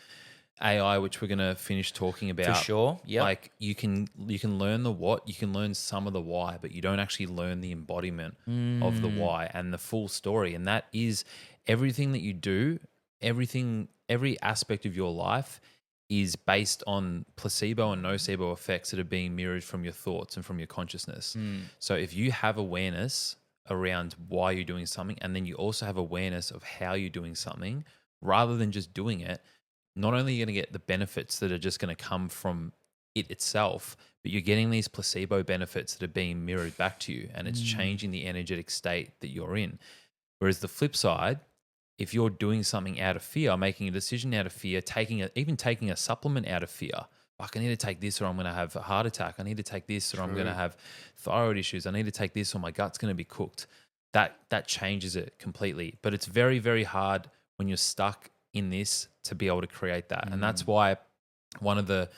AI, which we're gonna finish talking about. For sure. Yeah. Like you can learn the what, you can learn some of the why, but you don't actually learn the embodiment of the why and the full story. And that is everything that you do, every aspect of your life is based on placebo and nocebo effects that are being mirrored from your thoughts and from your consciousness. So if you have awareness around why you're doing something, and then you also have awareness of how you're doing something, rather than just doing it, not only are you going to get the benefits that are just going to come from it itself, but you're getting these placebo benefits that are being mirrored back to you, and it's changing the energetic state that you're in. Whereas the flip side, if you're doing something out of fear, making a decision out of fear, even taking a supplement out of fear, like I need to take this or I'm going to have a heart attack. I need to take this or I'm going to have thyroid issues. I need to take this or my gut's going to be cooked. That changes it completely. But it's very, very hard when you're stuck in this to be able to create that. And that's why one of the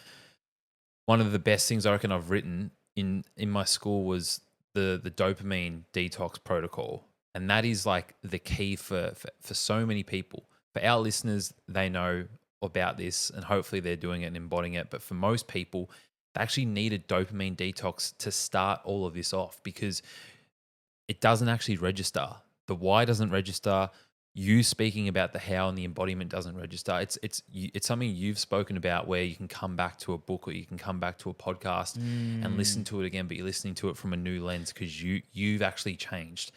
best things I reckon I've written in my school was the dopamine detox protocol. And that is like the key for so many people. For our listeners, they know about this and hopefully they're doing it and embodying it. But for most people, they actually need a dopamine detox to start all of this off, because it doesn't actually register. The why doesn't register. You speaking about the how and the embodiment doesn't register. It's something you've spoken about where you can come back to a book or you can come back to a podcast and listen to it again, but you're listening to it from a new lens because you've actually changed.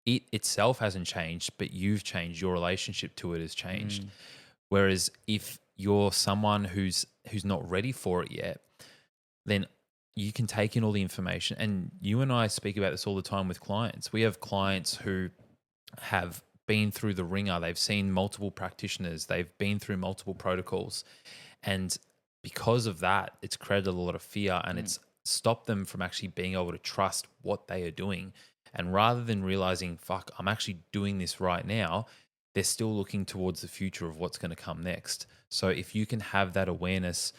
It itself hasn't changed, but you've changed. Your relationship to it has changed. Whereas if you're someone who's not ready for it yet, then you can take in all the information. And you and I speak about this all the time with clients. We have clients who have been through the ringer. They've seen multiple practitioners. They've been through multiple protocols. And because of that, it's created a lot of fear and it's stopped them from actually being able to trust what they are doing. And rather than realizing, fuck, I'm actually doing this right now, they're still looking towards the future of what's going to come next. So if you can have that awareness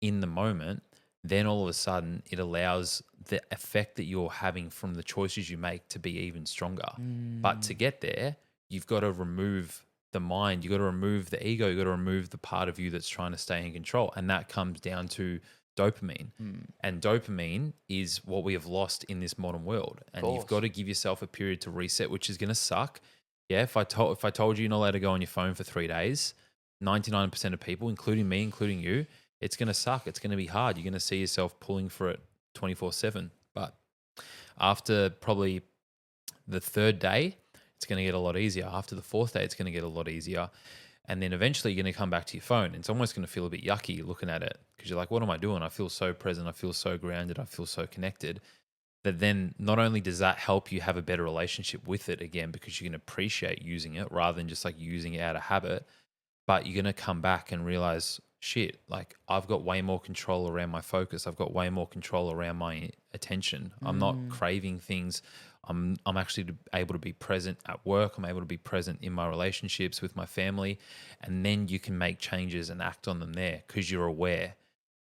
in the moment, then all of a sudden it allows the effect that you're having from the choices you make to be even stronger. But to get there, you've got to remove the mind, you've got to remove the ego, you've got to remove the part of you that's trying to stay in control. And that comes down to dopamine. And dopamine is what we have lost in this modern world. And you've got to give yourself a period to reset, which is going to suck. Yeah, if I told you you're not allowed to go on your phone for 3 days, 99% of people, including me, including you, it's going to suck. It's going to be hard. You're going to see yourself pulling for it 24/7. But after probably the third day, it's going to get a lot easier. After the fourth day, it's going to get a lot easier. And then eventually you're going to come back to your phone. It's almost going to feel a bit yucky looking at it because you're like, what am I doing? I feel so present. I feel so grounded. I feel so connected. That then not only does that help you have a better relationship with it again, because you can appreciate using it rather than just like using it out of habit, but you're going to come back and realize, shit, like I've got way more control around my focus. I've got way more control around my attention. I'm not craving things. I'm actually able to be present at work. I'm able to be present in my relationships with my family. And then you can make changes and act on them there because you're aware.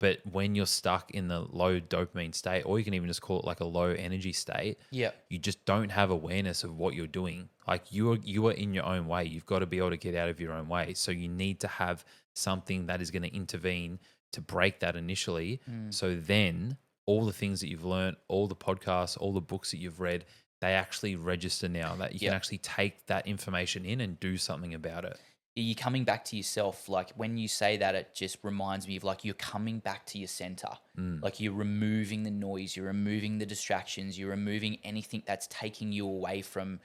But when you're stuck in the low dopamine state, or you can even just call it like a low energy state, Yeah. you just don't have awareness of what you're doing. Like you are in your own way. You've got to be able to get out of your own way. So you need to have something that is going to intervene to break that initially. So then all the things that you've learned, all the podcasts, all the books that you've read, they actually register now that you can actually take that information in and do something about it. You're coming back to yourself. Like when you say that, it just reminds me of like you're coming back to your center. Like you're removing the noise, you're removing the distractions, you're removing anything that's taking you away from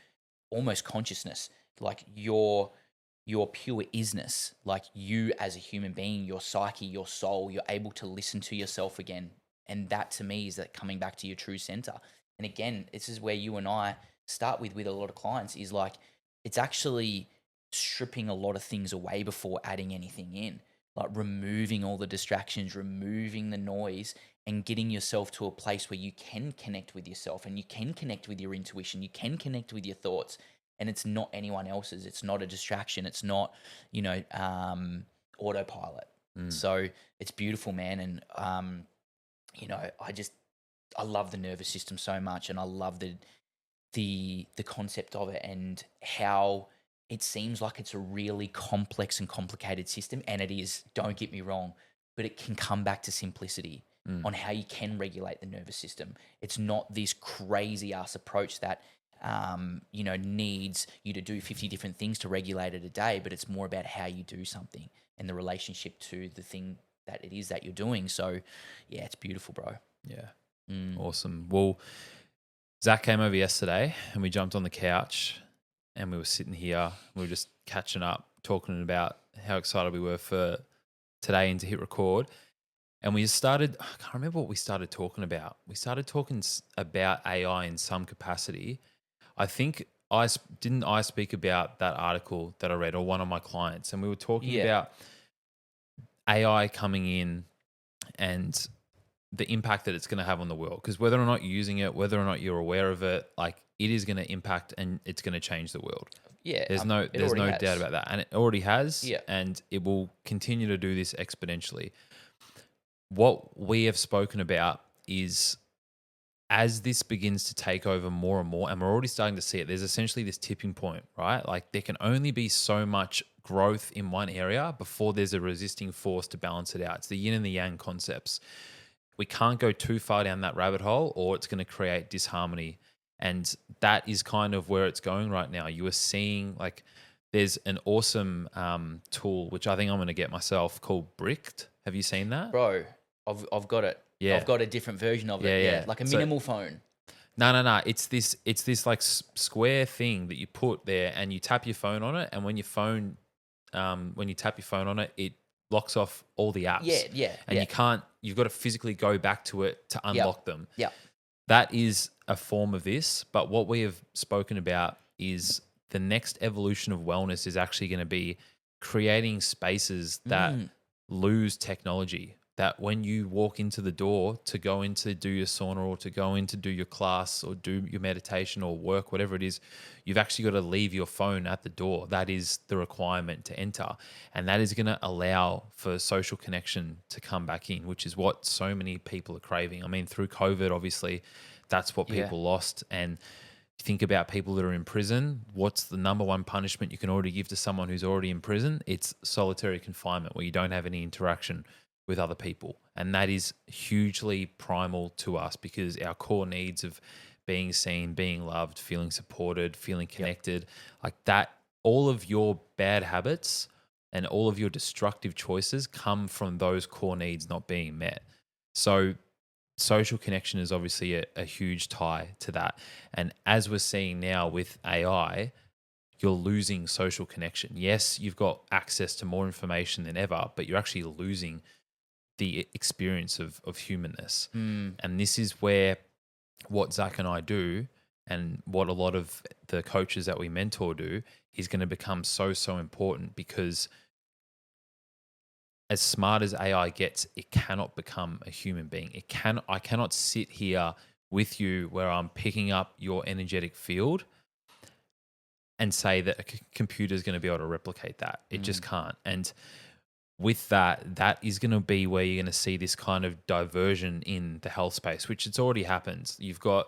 almost consciousness. Like your pure isness, like you as a human being, your psyche, your soul, you're able to listen to yourself again. And that to me is that coming back to your true center. And again, this is where you and I start with a lot of clients is like, it's actually stripping a lot of things away before adding anything in, like removing all the distractions, removing the noise, and getting yourself to a place where you can connect with yourself and you can connect with your intuition, you can connect with your thoughts, and it's not anyone else's. It's not a distraction. It's not, autopilot. So it's beautiful, man. And I love the nervous system so much, and I love the concept of it and how it seems like it's a really complex and complicated system, and it is, don't get me wrong, but it can come back to simplicity on how you can regulate the nervous system. It's not this crazy ass approach that needs you to do 50 different things to regulate it a day, but it's more about how you do something and the relationship to the thing that it is that you're doing. So yeah, it's beautiful, bro. Yeah. Awesome. Well, Zach came over yesterday and we jumped on the couch and we were sitting here. We were just catching up, talking about how excited we were for today and to hit record. And we started, I can't remember what we started talking about. We started talking about AI in some capacity. I think I speak about that article that I read, or one of my clients, and we were talking about AI coming in and the impact that it's going to have on the world. Because whether or not you're using it, whether or not you're aware of it, like it is going to impact and it's going to change the world. Yeah, there's no doubt about that, and it already has. Yeah. And it will continue to do this exponentially. What we have spoken about is, as this begins to take over more and more, and we're already starting to see it, there's essentially this tipping point, right? Like there can only be so much growth in one area before there's a resisting force to balance it out. It's the yin and the yang concepts. We can't go too far down that rabbit hole or it's going to create disharmony. And that is kind of where it's going right now. You are seeing like there's an awesome tool, which I think I'm going to get myself, called Bricked. Have you seen that? Bro, I've got it. Yeah. I've got a different version of it. Yeah. Like a minimal phone. No. It's this like square thing that you put there and you tap your phone on it. And when you tap your phone on it, it locks off all the apps. Yeah. And you've got to physically go back to it to unlock them. Yeah. That is a form of this. But what we have spoken about is the next evolution of wellness is actually going to be creating spaces that lose technology. That when you walk into the door to go in to do your sauna or to go in to do your class or do your meditation or work, whatever it is, you've actually got to leave your phone at the door. That is the requirement to enter. And that is going to allow for social connection to come back in, which is what so many people are craving. I mean, through COVID, obviously, that's what people lost. And think about people that are in prison. What's the number one punishment you can already give to someone who's already in prison? It's solitary confinement, where you don't have any interaction with other people. And that is hugely primal to us because our core needs of being seen, being loved, feeling supported, feeling connected, like that, all of your bad habits and all of your destructive choices come from those core needs not being met. So social connection is obviously a huge tie to that. And as we're seeing now with AI, you're losing social connection. Yes, you've got access to more information than ever, but you're actually losing the experience of humanness. And this is where what Zach and I do and what a lot of the coaches that we mentor do is going to become so important, because as smart as AI gets, it cannot become a human being. I cannot sit here with you where I'm picking up your energetic field and say that a computer is going to be able to replicate that. It just can't. And with that, that is going to be where you're going to see this kind of diversion in the health space, which it's already happened. You've got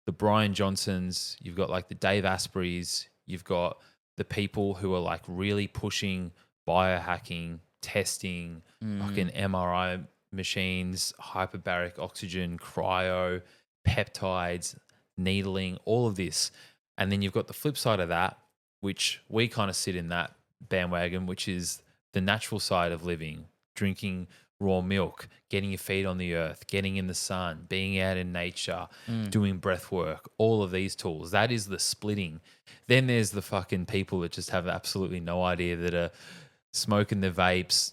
the Brian Johnsons, you've got like the Dave Aspreys, you've got the people who are like really pushing biohacking, testing, fucking MRI machines, hyperbaric oxygen, cryo, peptides, needling, all of this. And then you've got the flip side of that, which we kind of sit in that bandwagon, which is the natural side of living, drinking raw milk, getting your feet on the earth, getting in the sun, being out in nature, doing breath work, all of these tools. That is the splitting. Then there's the fucking people that just have absolutely no idea, that are smoking their vapes,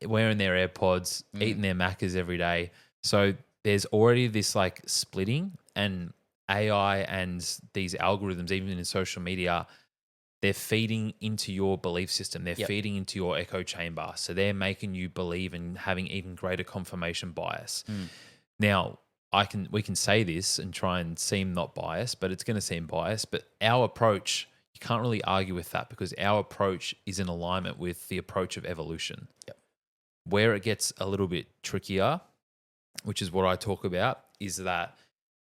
wearing their AirPods, eating their Maccas every day. So there's already this like splitting, and AI and these algorithms, even in social media, they're feeding into your belief system. They're feeding into your echo chamber. So they're making you believe and having even greater confirmation bias. Now, we can say this and try and seem not biased, but it's going to seem biased. But our approach, you can't really argue with that, because our approach is in alignment with the approach of evolution. Where it gets a little bit trickier, which is what I talk about, is that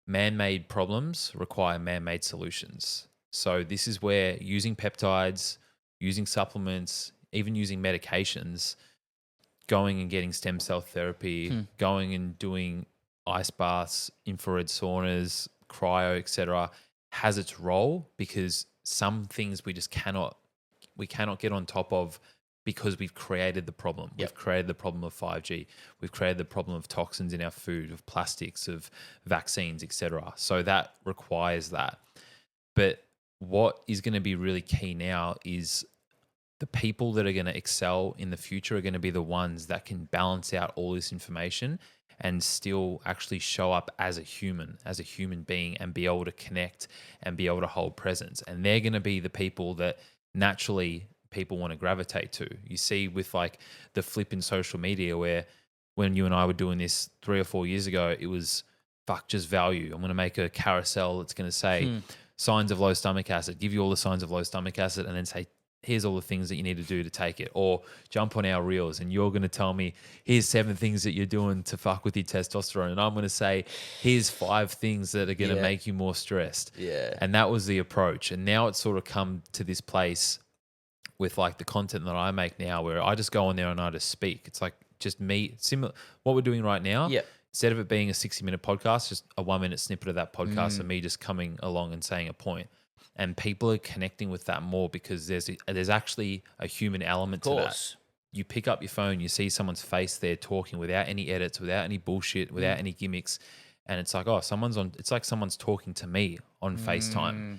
man-made problems require man-made solutions. So this is where using peptides, using supplements, even using medications, going and getting stem cell therapy, going and doing ice baths, infrared saunas, cryo, etc., has its role, because some things we just cannot get on top of, because we've created the problem. We've created the problem of 5G. We've created the problem of toxins in our food, of plastics, of vaccines, etc. So that requires that. But what is going to be really key now is the people that are going to excel in the future are going to be the ones that can balance out all this information and still actually show up as a human being, and be able to connect and be able to hold presence. And they're going to be the people that naturally people want to gravitate to. You see with like the flip in social media, where when you and I were doing this 3 or 4 years ago, it was just value. I'm going to make a carousel that's going to say signs of low stomach acid, give you all the signs of low stomach acid, and then say, here's all the things that you need to do to take it. Or jump on our reels and you're going to tell me, here's 7 things that you're doing to fuck with your testosterone. And I'm going to say, here's 5 things that are going to make you more stressed. And that was the approach. And now it's sort of come to this place with like the content that I make now, where I just go on there and I just speak. It's like just me, similar what we're doing right now. Instead of it being a 60-minute podcast, just a 1-minute snippet of that podcast of me just coming along and saying a point. And people are connecting with that more, because there's actually a human element to that. You pick up your phone, you see someone's face there talking without any edits, without any bullshit, without any gimmicks. And it's like, it's like someone's talking to me on FaceTime.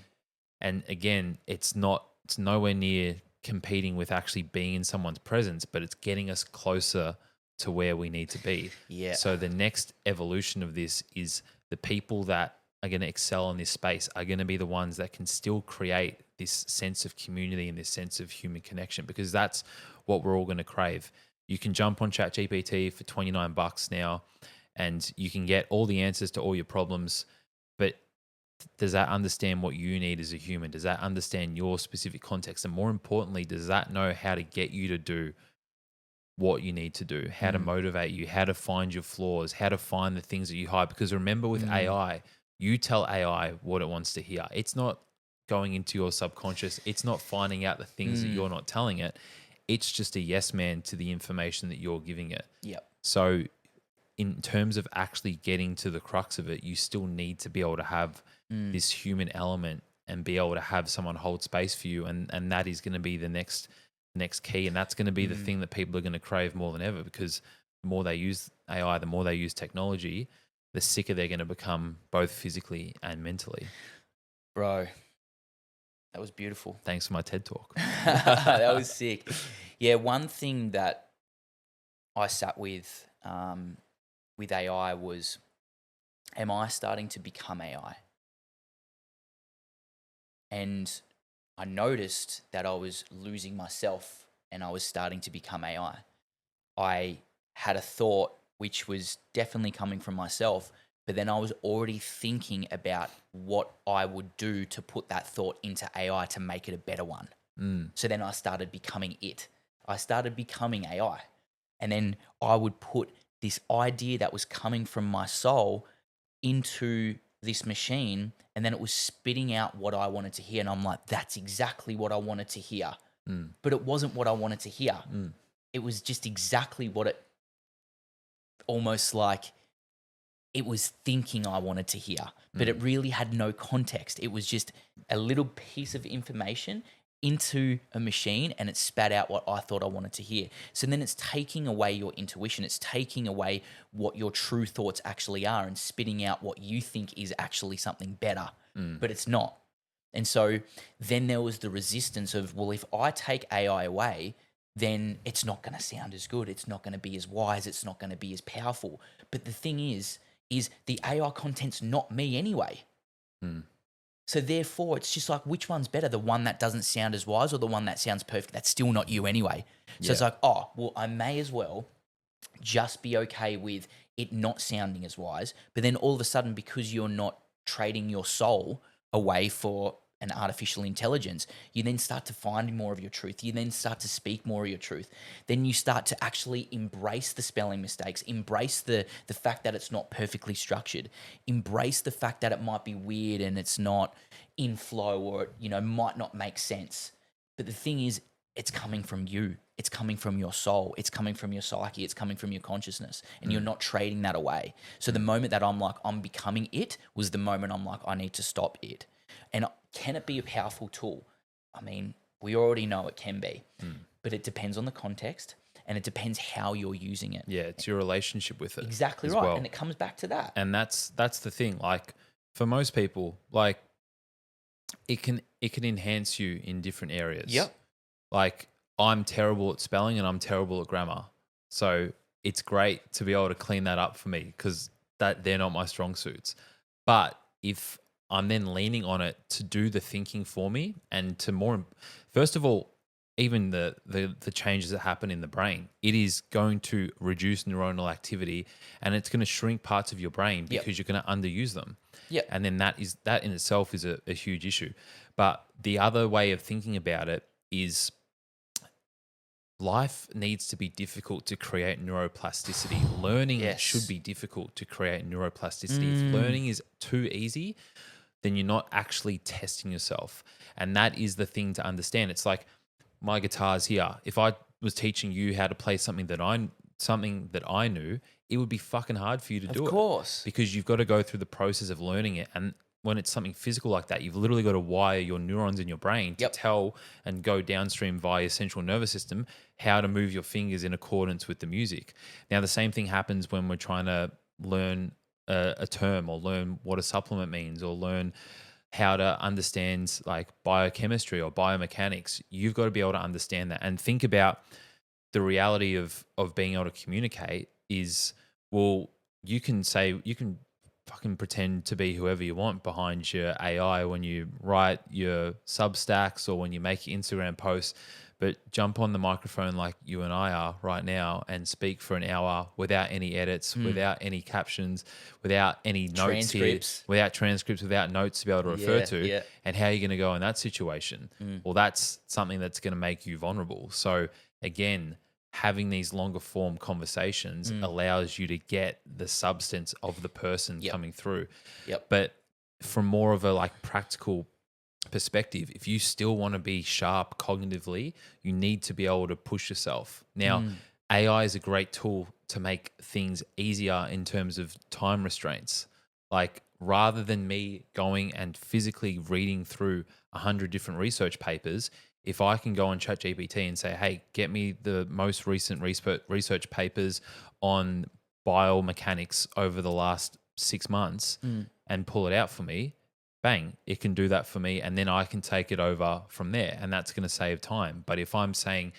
And again, it's nowhere near competing with actually being in someone's presence, but it's getting us closer to where we need to be. So the next evolution of this is the people that are going to excel in this space are going to be the ones that can still create this sense of community and this sense of human connection, because that's what we're all going to crave. You can jump on ChatGPT for $29 now, and you can get all the answers to all your problems. But does that understand what you need as a human? Does that understand your specific context? And more importantly, does that know how to get you to do what you need to do, how to motivate you, how to find your flaws, how to find the things that you hide? Because remember, with AI, you tell AI what it wants to hear. It's not going into your subconscious. It's not finding out the things that you're not telling it. It's just a yes man to the information that you're giving it. So in terms of actually getting to the crux of it, you still need to be able to have this human element and be able to have someone hold space for you. And that is going to be the next key. And that's going to be the thing that people are going to crave more than ever, because the more they use AI, the more they use technology, the sicker they're going to become, both physically and mentally. Bro, that was beautiful. Thanks for my TED talk. That was sick. Yeah, one thing that I sat with AI was, am I starting to become AI? And I noticed that I was losing myself and I was starting to become AI. I had a thought which was definitely coming from myself, but then I was already thinking about what I would do to put that thought into AI to make it a better one. So then I started becoming it. I started becoming AI. And then I would put this idea that was coming from my soul into this machine, and then it was spitting out what I wanted to hear. And I'm like, that's exactly what I wanted to hear. But it wasn't what I wanted to hear. It was just exactly what it, almost like it was thinking I wanted to hear, but it really had no context. It was just a little piece of information into a machine, and it spat out what I thought I wanted to hear. So then it's taking away your intuition. It's taking away what your true thoughts actually are and spitting out what you think is actually something better, but it's not. And so then there was the resistance of, well, if I take AI away, then it's not going to sound as good. It's not going to be as wise. It's not going to be as powerful. But the thing is the AI content's not me anyway. So therefore, it's just like, which one's better? The one that doesn't sound as wise or the one that sounds perfect? That's still not you anyway. So it's like, oh, well, I may as well just be okay with it not sounding as wise. But then all of a sudden, because you're not trading your soul away for an artificial intelligence, you then start to find more of your truth. You then start to speak more of your truth. Then you start to actually embrace the spelling mistakes, embrace the fact that it's not perfectly structured, embrace the fact that it might be weird and it's not in flow, or it, you know, might not make sense. But the thing is, it's coming from you. It's coming from your soul. It's coming from your psyche. It's coming from your consciousness. And you're not trading that away. So the moment that I'm like, I'm becoming it, was the moment I'm like, I need to stop it. And can it be a powerful tool? I mean, we already know it can be, but it depends on the context and it depends how you're using it. Yeah, it's your relationship with it. Exactly right. Well. And it comes back to that. And that's the thing. Like, for most people, like, it can enhance you in different areas. Yep. Like, I'm terrible at spelling and I'm terrible at grammar. So it's great to be able to clean that up for me, because they're not my strong suits. But if I'm then leaning on it to do the thinking for me, and to first of all, even the changes that happen in the brain, it is going to reduce neuronal activity, and it's going to shrink parts of your brain because you're going to underuse them. Yeah. And then that in itself is a huge issue. But the other way of thinking about it is, life needs to be difficult to create neuroplasticity. Learning should be difficult to create neuroplasticity. If learning is too easy, then you're not actually testing yourself. And that is the thing to understand. It's like, my guitar's here. If I was teaching you how to play something that I knew, it would be fucking hard for you to do it. Of course. Because you've got to go through the process of learning it. And when it's something physical like that, you've literally got to wire your neurons in your brain to tell and go downstream via your central nervous system how to move your fingers in accordance with the music. Now, the same thing happens when we're trying to learn a term, or learn what a supplement means, or learn how to understand like biochemistry or biomechanics. You've got to be able to understand that and think about the reality of being able to communicate is, well, you can fucking pretend to be whoever you want behind your AI when you write your Substacks or when you make your Instagram posts, but jump on the microphone like you and I are right now and speak for an hour without any edits, without any captions, without any notes here, without transcripts, without notes to be able to refer to. Yeah. And how are you going to go in that situation? Well, that's something that's going to make you vulnerable. So again, having these longer form conversations allows you to get the substance of the person coming through. But from more of a like practical perspective, if you still want to be sharp cognitively, you need to be able to push yourself. Now, AI is a great tool to make things easier in terms of time restraints. Like, rather than me going and physically reading through 100 different research papers, if I can go on ChatGPT and say, hey, get me the most recent research papers on biomechanics over the last 6 months and pull it out for me, bang, it can do that for me, and then I can take it over from there, and that's going to save time. But if I'm saying,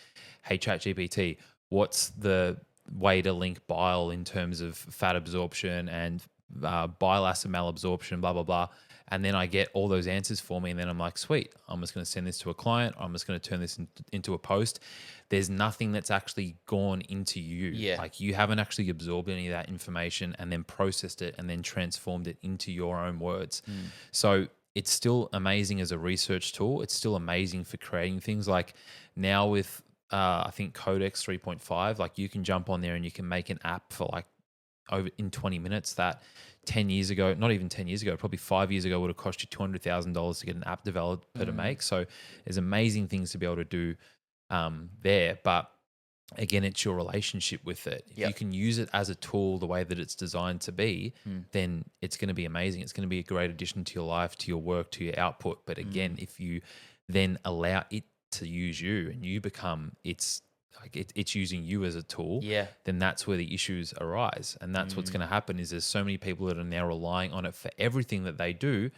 hey, ChatGPT, what's the way to link bile in terms of fat absorption and bile acid malabsorption, blah, blah, blah, and then I get all those answers for me, and then I'm like, sweet, I'm just going to send this to a client, I'm just going to turn this into a post. There's nothing that's actually gone into you. Like, you haven't actually absorbed any of that information and then processed it and then transformed it into your own words. So it's still amazing as a research tool. It's still amazing for creating things. Like, now with I think Codex 3.5. Like you can jump on there and you can make an app for like over in 20 minutes that 10 years ago, not even 10 years ago, probably 5 years ago would have cost you $200,000 to get an app developer to make. So there's amazing things to be able to do there. But again, it's your relationship with it. If you can use it as a tool the way that it's designed to be, then it's going to be amazing. It's going to be a great addition to your life, to your work, to your output. But again, if you then allow it to use you and you become it's using you as a tool, then that's where the issues arise. And that's what's going to happen is there's so many people that are now relying on it for everything that they do.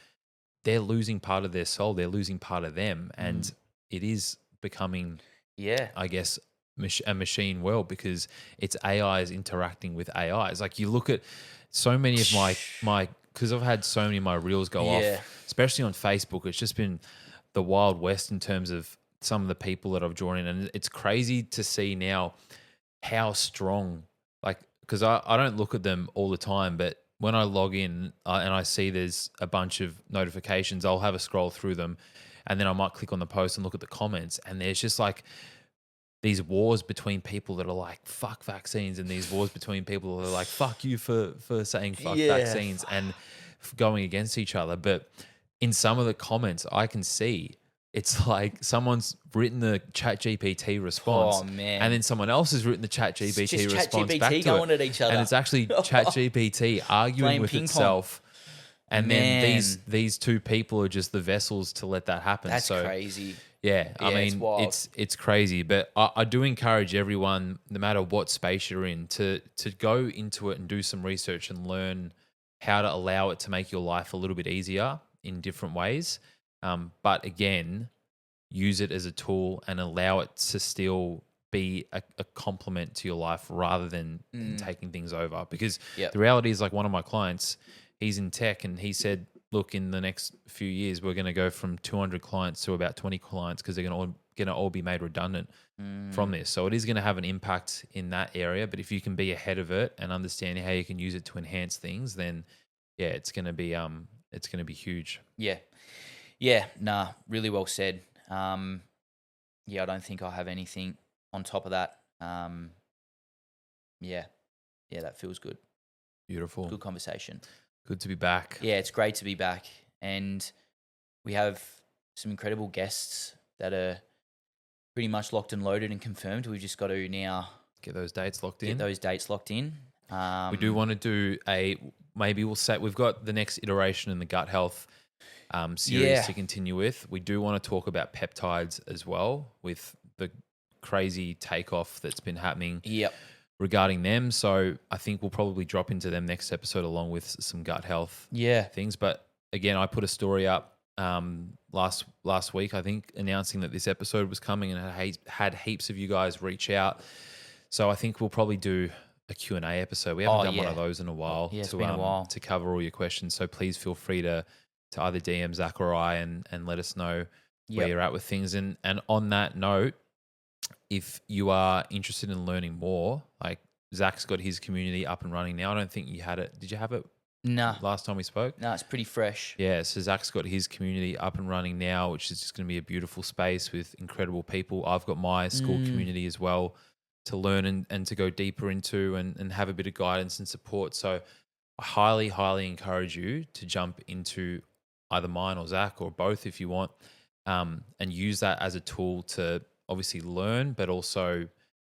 They're losing part of their soul. They're losing part of them. And it is becoming, I guess, a machine world because it's AIs interacting with AIs. Like you look at so many of my because I've had so many of my reels go off, especially on Facebook. It's just been the Wild West in terms of some of the people that I've drawn in. And it's crazy to see now how strong, like, because I don't look at them all the time, but when I log in and I see there's a bunch of notifications, I'll have a scroll through them and then I might click on the post and look at the comments. And there's just like these wars between people that are like, fuck vaccines, and these wars between people that are like, fuck you for saying fuck vaccines and going against each other. But in some of the comments, I can see it's like someone's written the ChatGPT response, and then someone else has written the ChatGPT response back to going it, at each other, and it's actually ChatGPT arguing with itself. And then these two people are just the vessels to let that happen. That's crazy. Yeah, I mean, it's crazy, but I do encourage everyone, no matter what space you're in, to go into it and do some research and learn how to allow it to make your life a little bit easier in different ways. But again, use it as a tool and allow it to still be a complement to your life rather than taking things over. Because the reality is, like, one of my clients, he's in tech and he said, look, in the next few years, we're going to go from 200 clients to about 20 clients because they're going to all be made redundant from this. So it is going to have an impact in that area. But if you can be ahead of it and understand how you can use it to enhance things, then it's going to be huge. Yeah, nah, really well said. I don't think I have anything on top of that. That feels good. Beautiful. Good conversation. Good to be back. Yeah, it's great to be back. And we have some incredible guests that are pretty much locked and loaded and confirmed. We've just got to now get those dates locked in. We do want to do we've got the next iteration in the gut health series to continue with. We do want to talk about peptides as well with the crazy takeoff that's been happening regarding them. So I think we'll probably drop into them next episode along with some gut health things. But again, I put a story up last week, I think, announcing that this episode was coming, and had heaps of you guys reach out. So I think we'll probably do a Q&A episode. We haven't done one of those in a while, it's been a while to cover all your questions. So please feel free to either DM Zach or I and let us know where you're at with things. And on that note, if you are interested in learning more, like Zach's got his community up and running now. I don't think you had it. Did you have it? No. Last time we spoke? No, it's pretty fresh. Yeah, so Zach's got his community up and running now, which is just going to be a beautiful space with incredible people. I've got my school community as well to learn and to go deeper into and have a bit of guidance and support. So I highly, highly encourage you to jump into either mine or Zach or both if you want, and use that as a tool to obviously learn, but also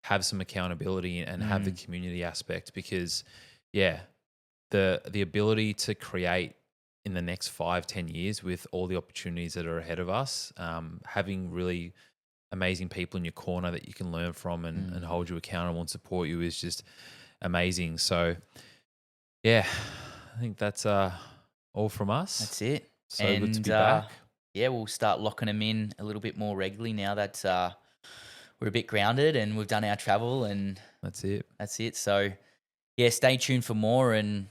have some accountability and have the community aspect, because the ability to create in the next 5-10 years with all the opportunities that are ahead of us, having really amazing people in your corner that you can learn from and hold you accountable and support you is just amazing. So I think that's all from us. That's it. So good to be back. We'll start locking them in a little bit more regularly now that we're a bit grounded and we've done our travel, and that's it. So stay tuned for more, and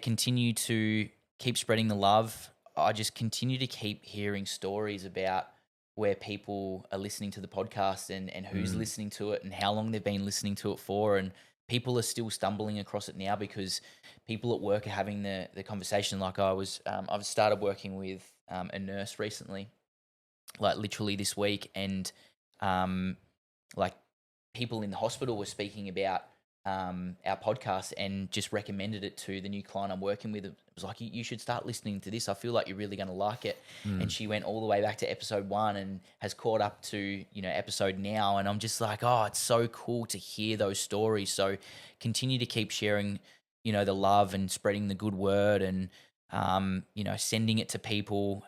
continue to keep spreading the love. I just continue to keep hearing stories about where people are listening to the podcast and who's listening to it and how long they've been listening to it for. And people are still stumbling across it now because people at work are having the conversation. Like I've started working with a nurse recently, like literally this week, and like people in the hospital were speaking about our podcast and just recommended it to the new client I'm working with. It was like, you should start listening to this. I feel like you're really going to like it. And she went all the way back to episode 1 and has caught up to, episode now. And I'm just like, oh, it's so cool to hear those stories. So continue to keep sharing, the love and spreading the good word and, sending it to people.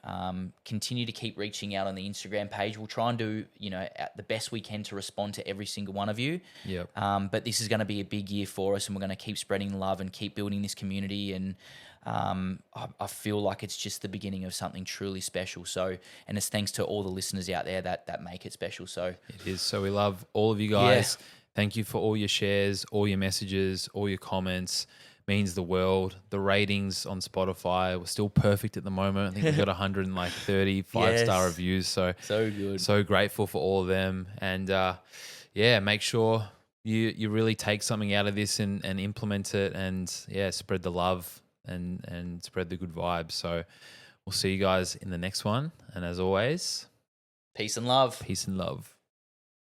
Continue to keep reaching out on the Instagram page. We'll try and do, the best we can to respond to every single one of you. Yep. But this is going to be a big year for us, and we're going to keep spreading love and keep building this community. And I feel like it's just the beginning of something truly special. So, and it's thanks to all the listeners out there that make it special. So it is. So we love all of you guys. Yeah. Thank you for all your shares, all your messages, all your comments. Means the world. The ratings on Spotify were still perfect at the moment. I think we've got 130 5-star reviews. So good. So grateful for all of them. And make sure you really take something out of this and implement it, and spread the love and spread the good vibes. So we'll see you guys in the next one. And as always, peace and love. Peace and love.